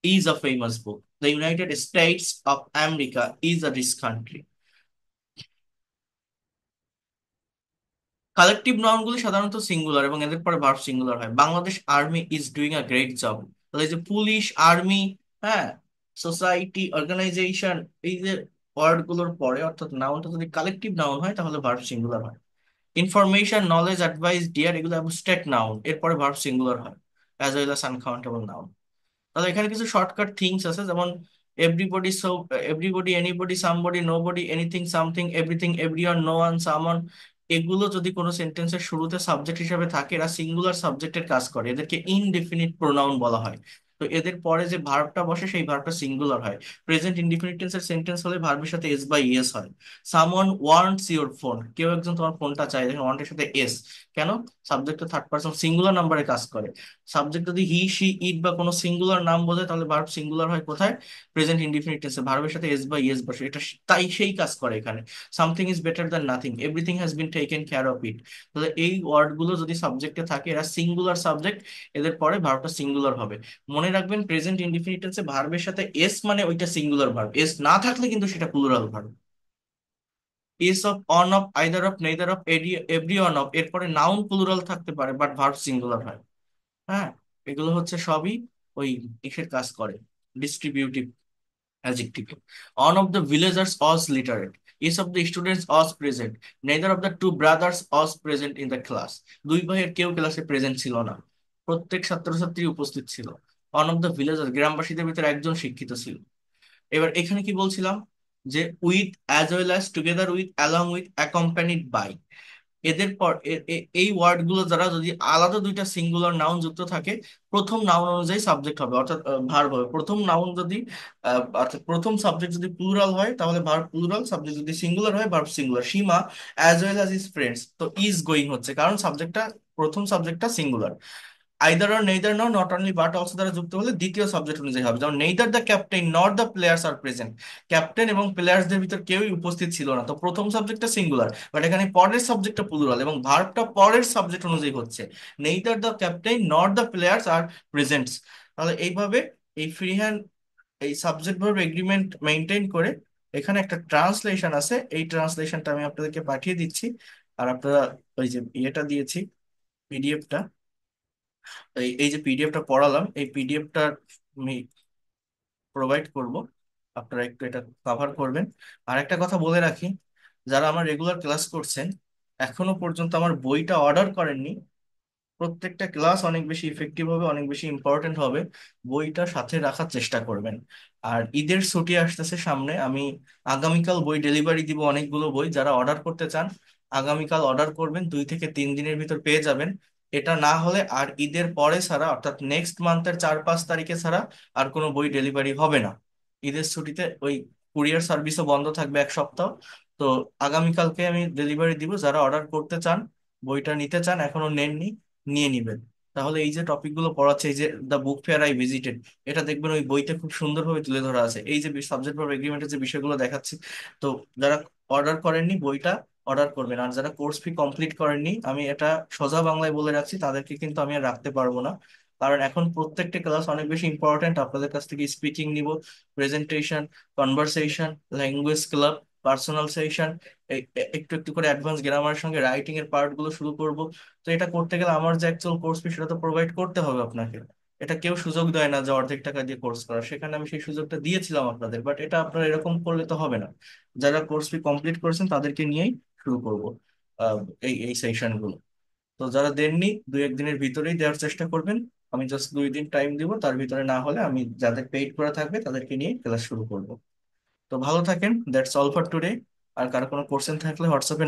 is a famous book, the United States of America is a rich country. Collective noun গুলি সাধারণত সিঙ্গুলার এবং এদের পরে ভার্ব সিঙ্গুলার হয়। Bangladesh army is doing a great job. তাহলে এই যে পুলিশ, আর্মি, হ্যাঁ, সোসাইটি, অর্গানাইজেশন, এই যে ওয়ার্ড গুলোর পরে অর্থাৎ নাউনটা যদি কালেকটিভ নাউন হয় তাহলে ভার্ব সিঙ্গুলার হয়। ইনফরমেশন, নলেজ, অ্যাডভাইস, ডিয়ার, এগুলো অ্যাবস্ট্রাক্ট নাউন, এরপরে ভার্ব সিঙ্গুলার হয়, as well as uncountable noun. তাহলে এখানে কিছু শর্টকাট থিংস আছে, যেমন everybody, so everybody, anybody, somebody, nobody, anything, something, everything, everyone, no one, someone, এগুলো যদি কোনো সেন্টেন্সের শুরুতে সাবজেক্ট হিসেবে থাকে এরা সিঙ্গুলার সাবজেক্টের কাজ করে, এদেরকে ইনডেফিনিট প্রোনাউন বলা হয়। তো এদের পরে যে ভার্বটা বসে সেই ভার্বটা সিঙ্গুলার হয়। প্রেজেন্ট ইনডিফিনিট টেন্সের সেন্টেন্স হলে ভার্বের সাথে এস বা ইএস হয়। সামওয়ান ওয়ান্টস ইওর ফোন, কেউ একজন তোমার ফোনটা চায়, দেখেন ওয়ান্টের সাথে এস, কেন? সাবজেক্টটা থার্ড পারসন সিঙ্গুলার নাম্বারে কাজ করে। সাবজেক্ট যদি হি, শি, ইট বা কোনো সিঙ্গুলার নাম বোঝায় তাহলে ভার্ব সিঙ্গুলার হয় কোথায়? প্রেজেন্ট ইনডিফিনিট টেন্সে, ভার্বের সাথে এস বা ইএস বসে, এটা তাই সেই কাজ করে এখানে। Something is better than nothing, everything has been taken care of it. তাহলে এই ওয়ার্ড গুলো যদি সাবজেক্টে থাকে এরা সিঙ্গুলার সাবজেক্ট, এদের পরে ভার্বটা সিঙ্গুলার হবে। মনে রাখবেন প্রেজেন্ট ইনডিফিনিট টেন্সে ভার্বের সাথে এস মানে ওইটা সিঙ্গুলার ভার্ব, এস না থাকলে কিন্তু সেটা plural verb. Is of, on of, either of, neither of, every on of, এরপরে নাউন প্লুরাল থাকতে পারে বাট ভার্ব সিঙ্গুলার হয়। হ্যাঁ, এগুলো হচ্ছে সবই ওই ইসের কাজ করে, distributive adjective. One of the villagers was literate, each of the students was present, neither of the two brothers was present in the class, দুই ভাইয়ের কেউ ক্লাসে প্রেজেন্ট ছিল না, প্রত্যেক ছাত্রছাত্রী উপস্থিত ছিল। অন অফ দ্য ভিলেজার্স, গ্রামবাসীদের ভিতরে একজন শিক্ষিত ছিল। এবার এখানে কি বলছিলাম, যে with, as well as, together with, along with, accompanied by, এদের পর এই ওয়ার্ড গুলো দ্বারা যদি আলাদা দুইটা সিঙ্গুলার নাউন যুক্ত থাকে প্রথম নাউন অনুযায়ী সাবজেক্ট হবে, অর্থাৎ ভার্ব হবে। প্রথম নাউন যদি অর্থাৎ প্রথম সাবজেক্ট যদি প্লুরাল হয় তাহলে ভার্ব প্লুরাল, সাবজেক্ট যদি সিঙ্গুলার হয় verb singular. Seema as well as his friends, তো ইজ গোয়িং হচ্ছে কারণ সাবজেক্টটা, প্রথম সাবজেক্টটা singular. Either or neither nor, not only but also দ্বারা যুক্ত হলে দ্বিতীয় সাবজেক্ট অনুযায়ী হবে, যেমন neither the captain not the players are present, captain এবং প্লেয়ার্সদের ভিতর কেউই উপস্থিত ছিল না, তো প্রথম সাবজেক্টটা সিঙ্গুলার, বাট এখানে পরের সাবজেক্টটা প্লুরাল এবং ভার্বটা পরের সাবজেক্ট অনুযায়ী হচ্ছে, neither the captain not the players are presents. তাহলে এইভাবে এই ফ্রি হ্যান্ড এই সাবজেক্ট ভার্ব এগ্রিমেন্ট মেনটেন করে এখানে একটা ট্রান্সলেশন আছে, এই ট্রান্সলেশনটা আমি আপনাদেরকে পাঠিয়ে দিচ্ছি। আর আপনারা ওই যে ইয়েটা দিয়েছি, পিডিএফটা, এই এই যে পিডিএফটা পড়ালাম এই পিডিএফটা আমি প্রোভাইড করব, আপনারা একটু এটা কভার করবেন। আর একটা কথা বলে রাখি, যারা আমার রেগুলার ক্লাস করছেন এখনো পর্যন্ত আমার বইটা অর্ডার করেননি, প্রত্যেকটা ক্লাস অনেক বেশি ইফেক্টিভ হবে, অনেক বেশি ইম্পর্টেন্ট হবে, বইটা সাথে রাখার চেষ্টা করবেন। আর ঈদের ছুটি আসতেছে সামনে, আমি আগামীকাল বই ডেলিভারি দিব অনেকগুলো বই, যারা অর্ডার করতে চান আগামীকাল অর্ডার করবেন, 2 থেকে 3 দিনের ভিতর পেয়ে যাবেন। এটা না হলে আর ঈদের পরে ছাড়া অর্থাৎ নেক্সট মান্থের 4-5 তারিখে ছাড়া আর কোনো বই ডেলিভারি হবে না। ঈদের ছুটিতে ওই কুরিয়ার সার্ভিসও বন্ধ থাকবে 1 সপ্তাহ। তো আগামীকালকে আমি ডেলিভারি দিব, যারা অর্ডার করতে চান, বইটা নিতে চান এখনো নেননি, নিয়ে নিবেন। তাহলে এই যে টপিকগুলো পড়াচ্ছে, এই যে the book fair I visited, এটা দেখবেন ওই বইতে খুব সুন্দরভাবে তুলে ধরা আছে, এই যে সাবজেক্ট ভার্ব এগ্রিমেন্টের যে বিষয়গুলো দেখাচ্ছি। তো যারা অর্ডার করেননি বইটা অর্ডার করবেন, আর যারা কোর্স ফি কমপ্লিট করেননি আমি এটা সোজা বাংলায় বলে রাখছি, তাদেরকে কিন্তু আমি আর রাখতে পারবো না, কারণ এখন প্রত্যেকটা ক্লাস অনেক বেশি ইম্পর্ট্যান্ট। আপনাদের কাছ থেকে স্পিকিং নিব, presentation, conversation, language club, personal session, একটু একটু করে অ্যাডভান্স গ্রামারের সঙ্গে রাইটিং এর পার্ট গুলো শুরু করব। তো এটা করতে গেলে আমার যে অ্যাকচুয়াল কোর্স ফি সেটা তো প্রোভাইড করতে হবে আপনাকে, এটা কেউ সুযোগ দেয় না যে অর্ধেক টাকা দিয়ে কোর্স করা, সেখানে আমি সেই সুযোগটা দিয়েছিলাম আপনাদের, বাট এটা আপনারা এরকম করলে তো হবে না। যারা কোর্স ফি কমপ্লিট করেছেন তাদেরকে নিয়েই শুরু করব আহ, এই এই সেশন গুলো। তো যারা দেননি 2-1 দিনের ভিতরেই দেওয়ার চেষ্টা করবেন, আমি জাস্ট 2 দিন টাইম দিব, তার ভিতরে না হলে আমি যাদের পেইড করা থাকবে তাদেরকে নিয়ে ক্লাস শুরু করব। তো ভালো থাকেন, দ্যাটস অল ফর টুডে। আর কারো কোনো কোশ্চেন থাকলে হোয়াটসঅ্যাপে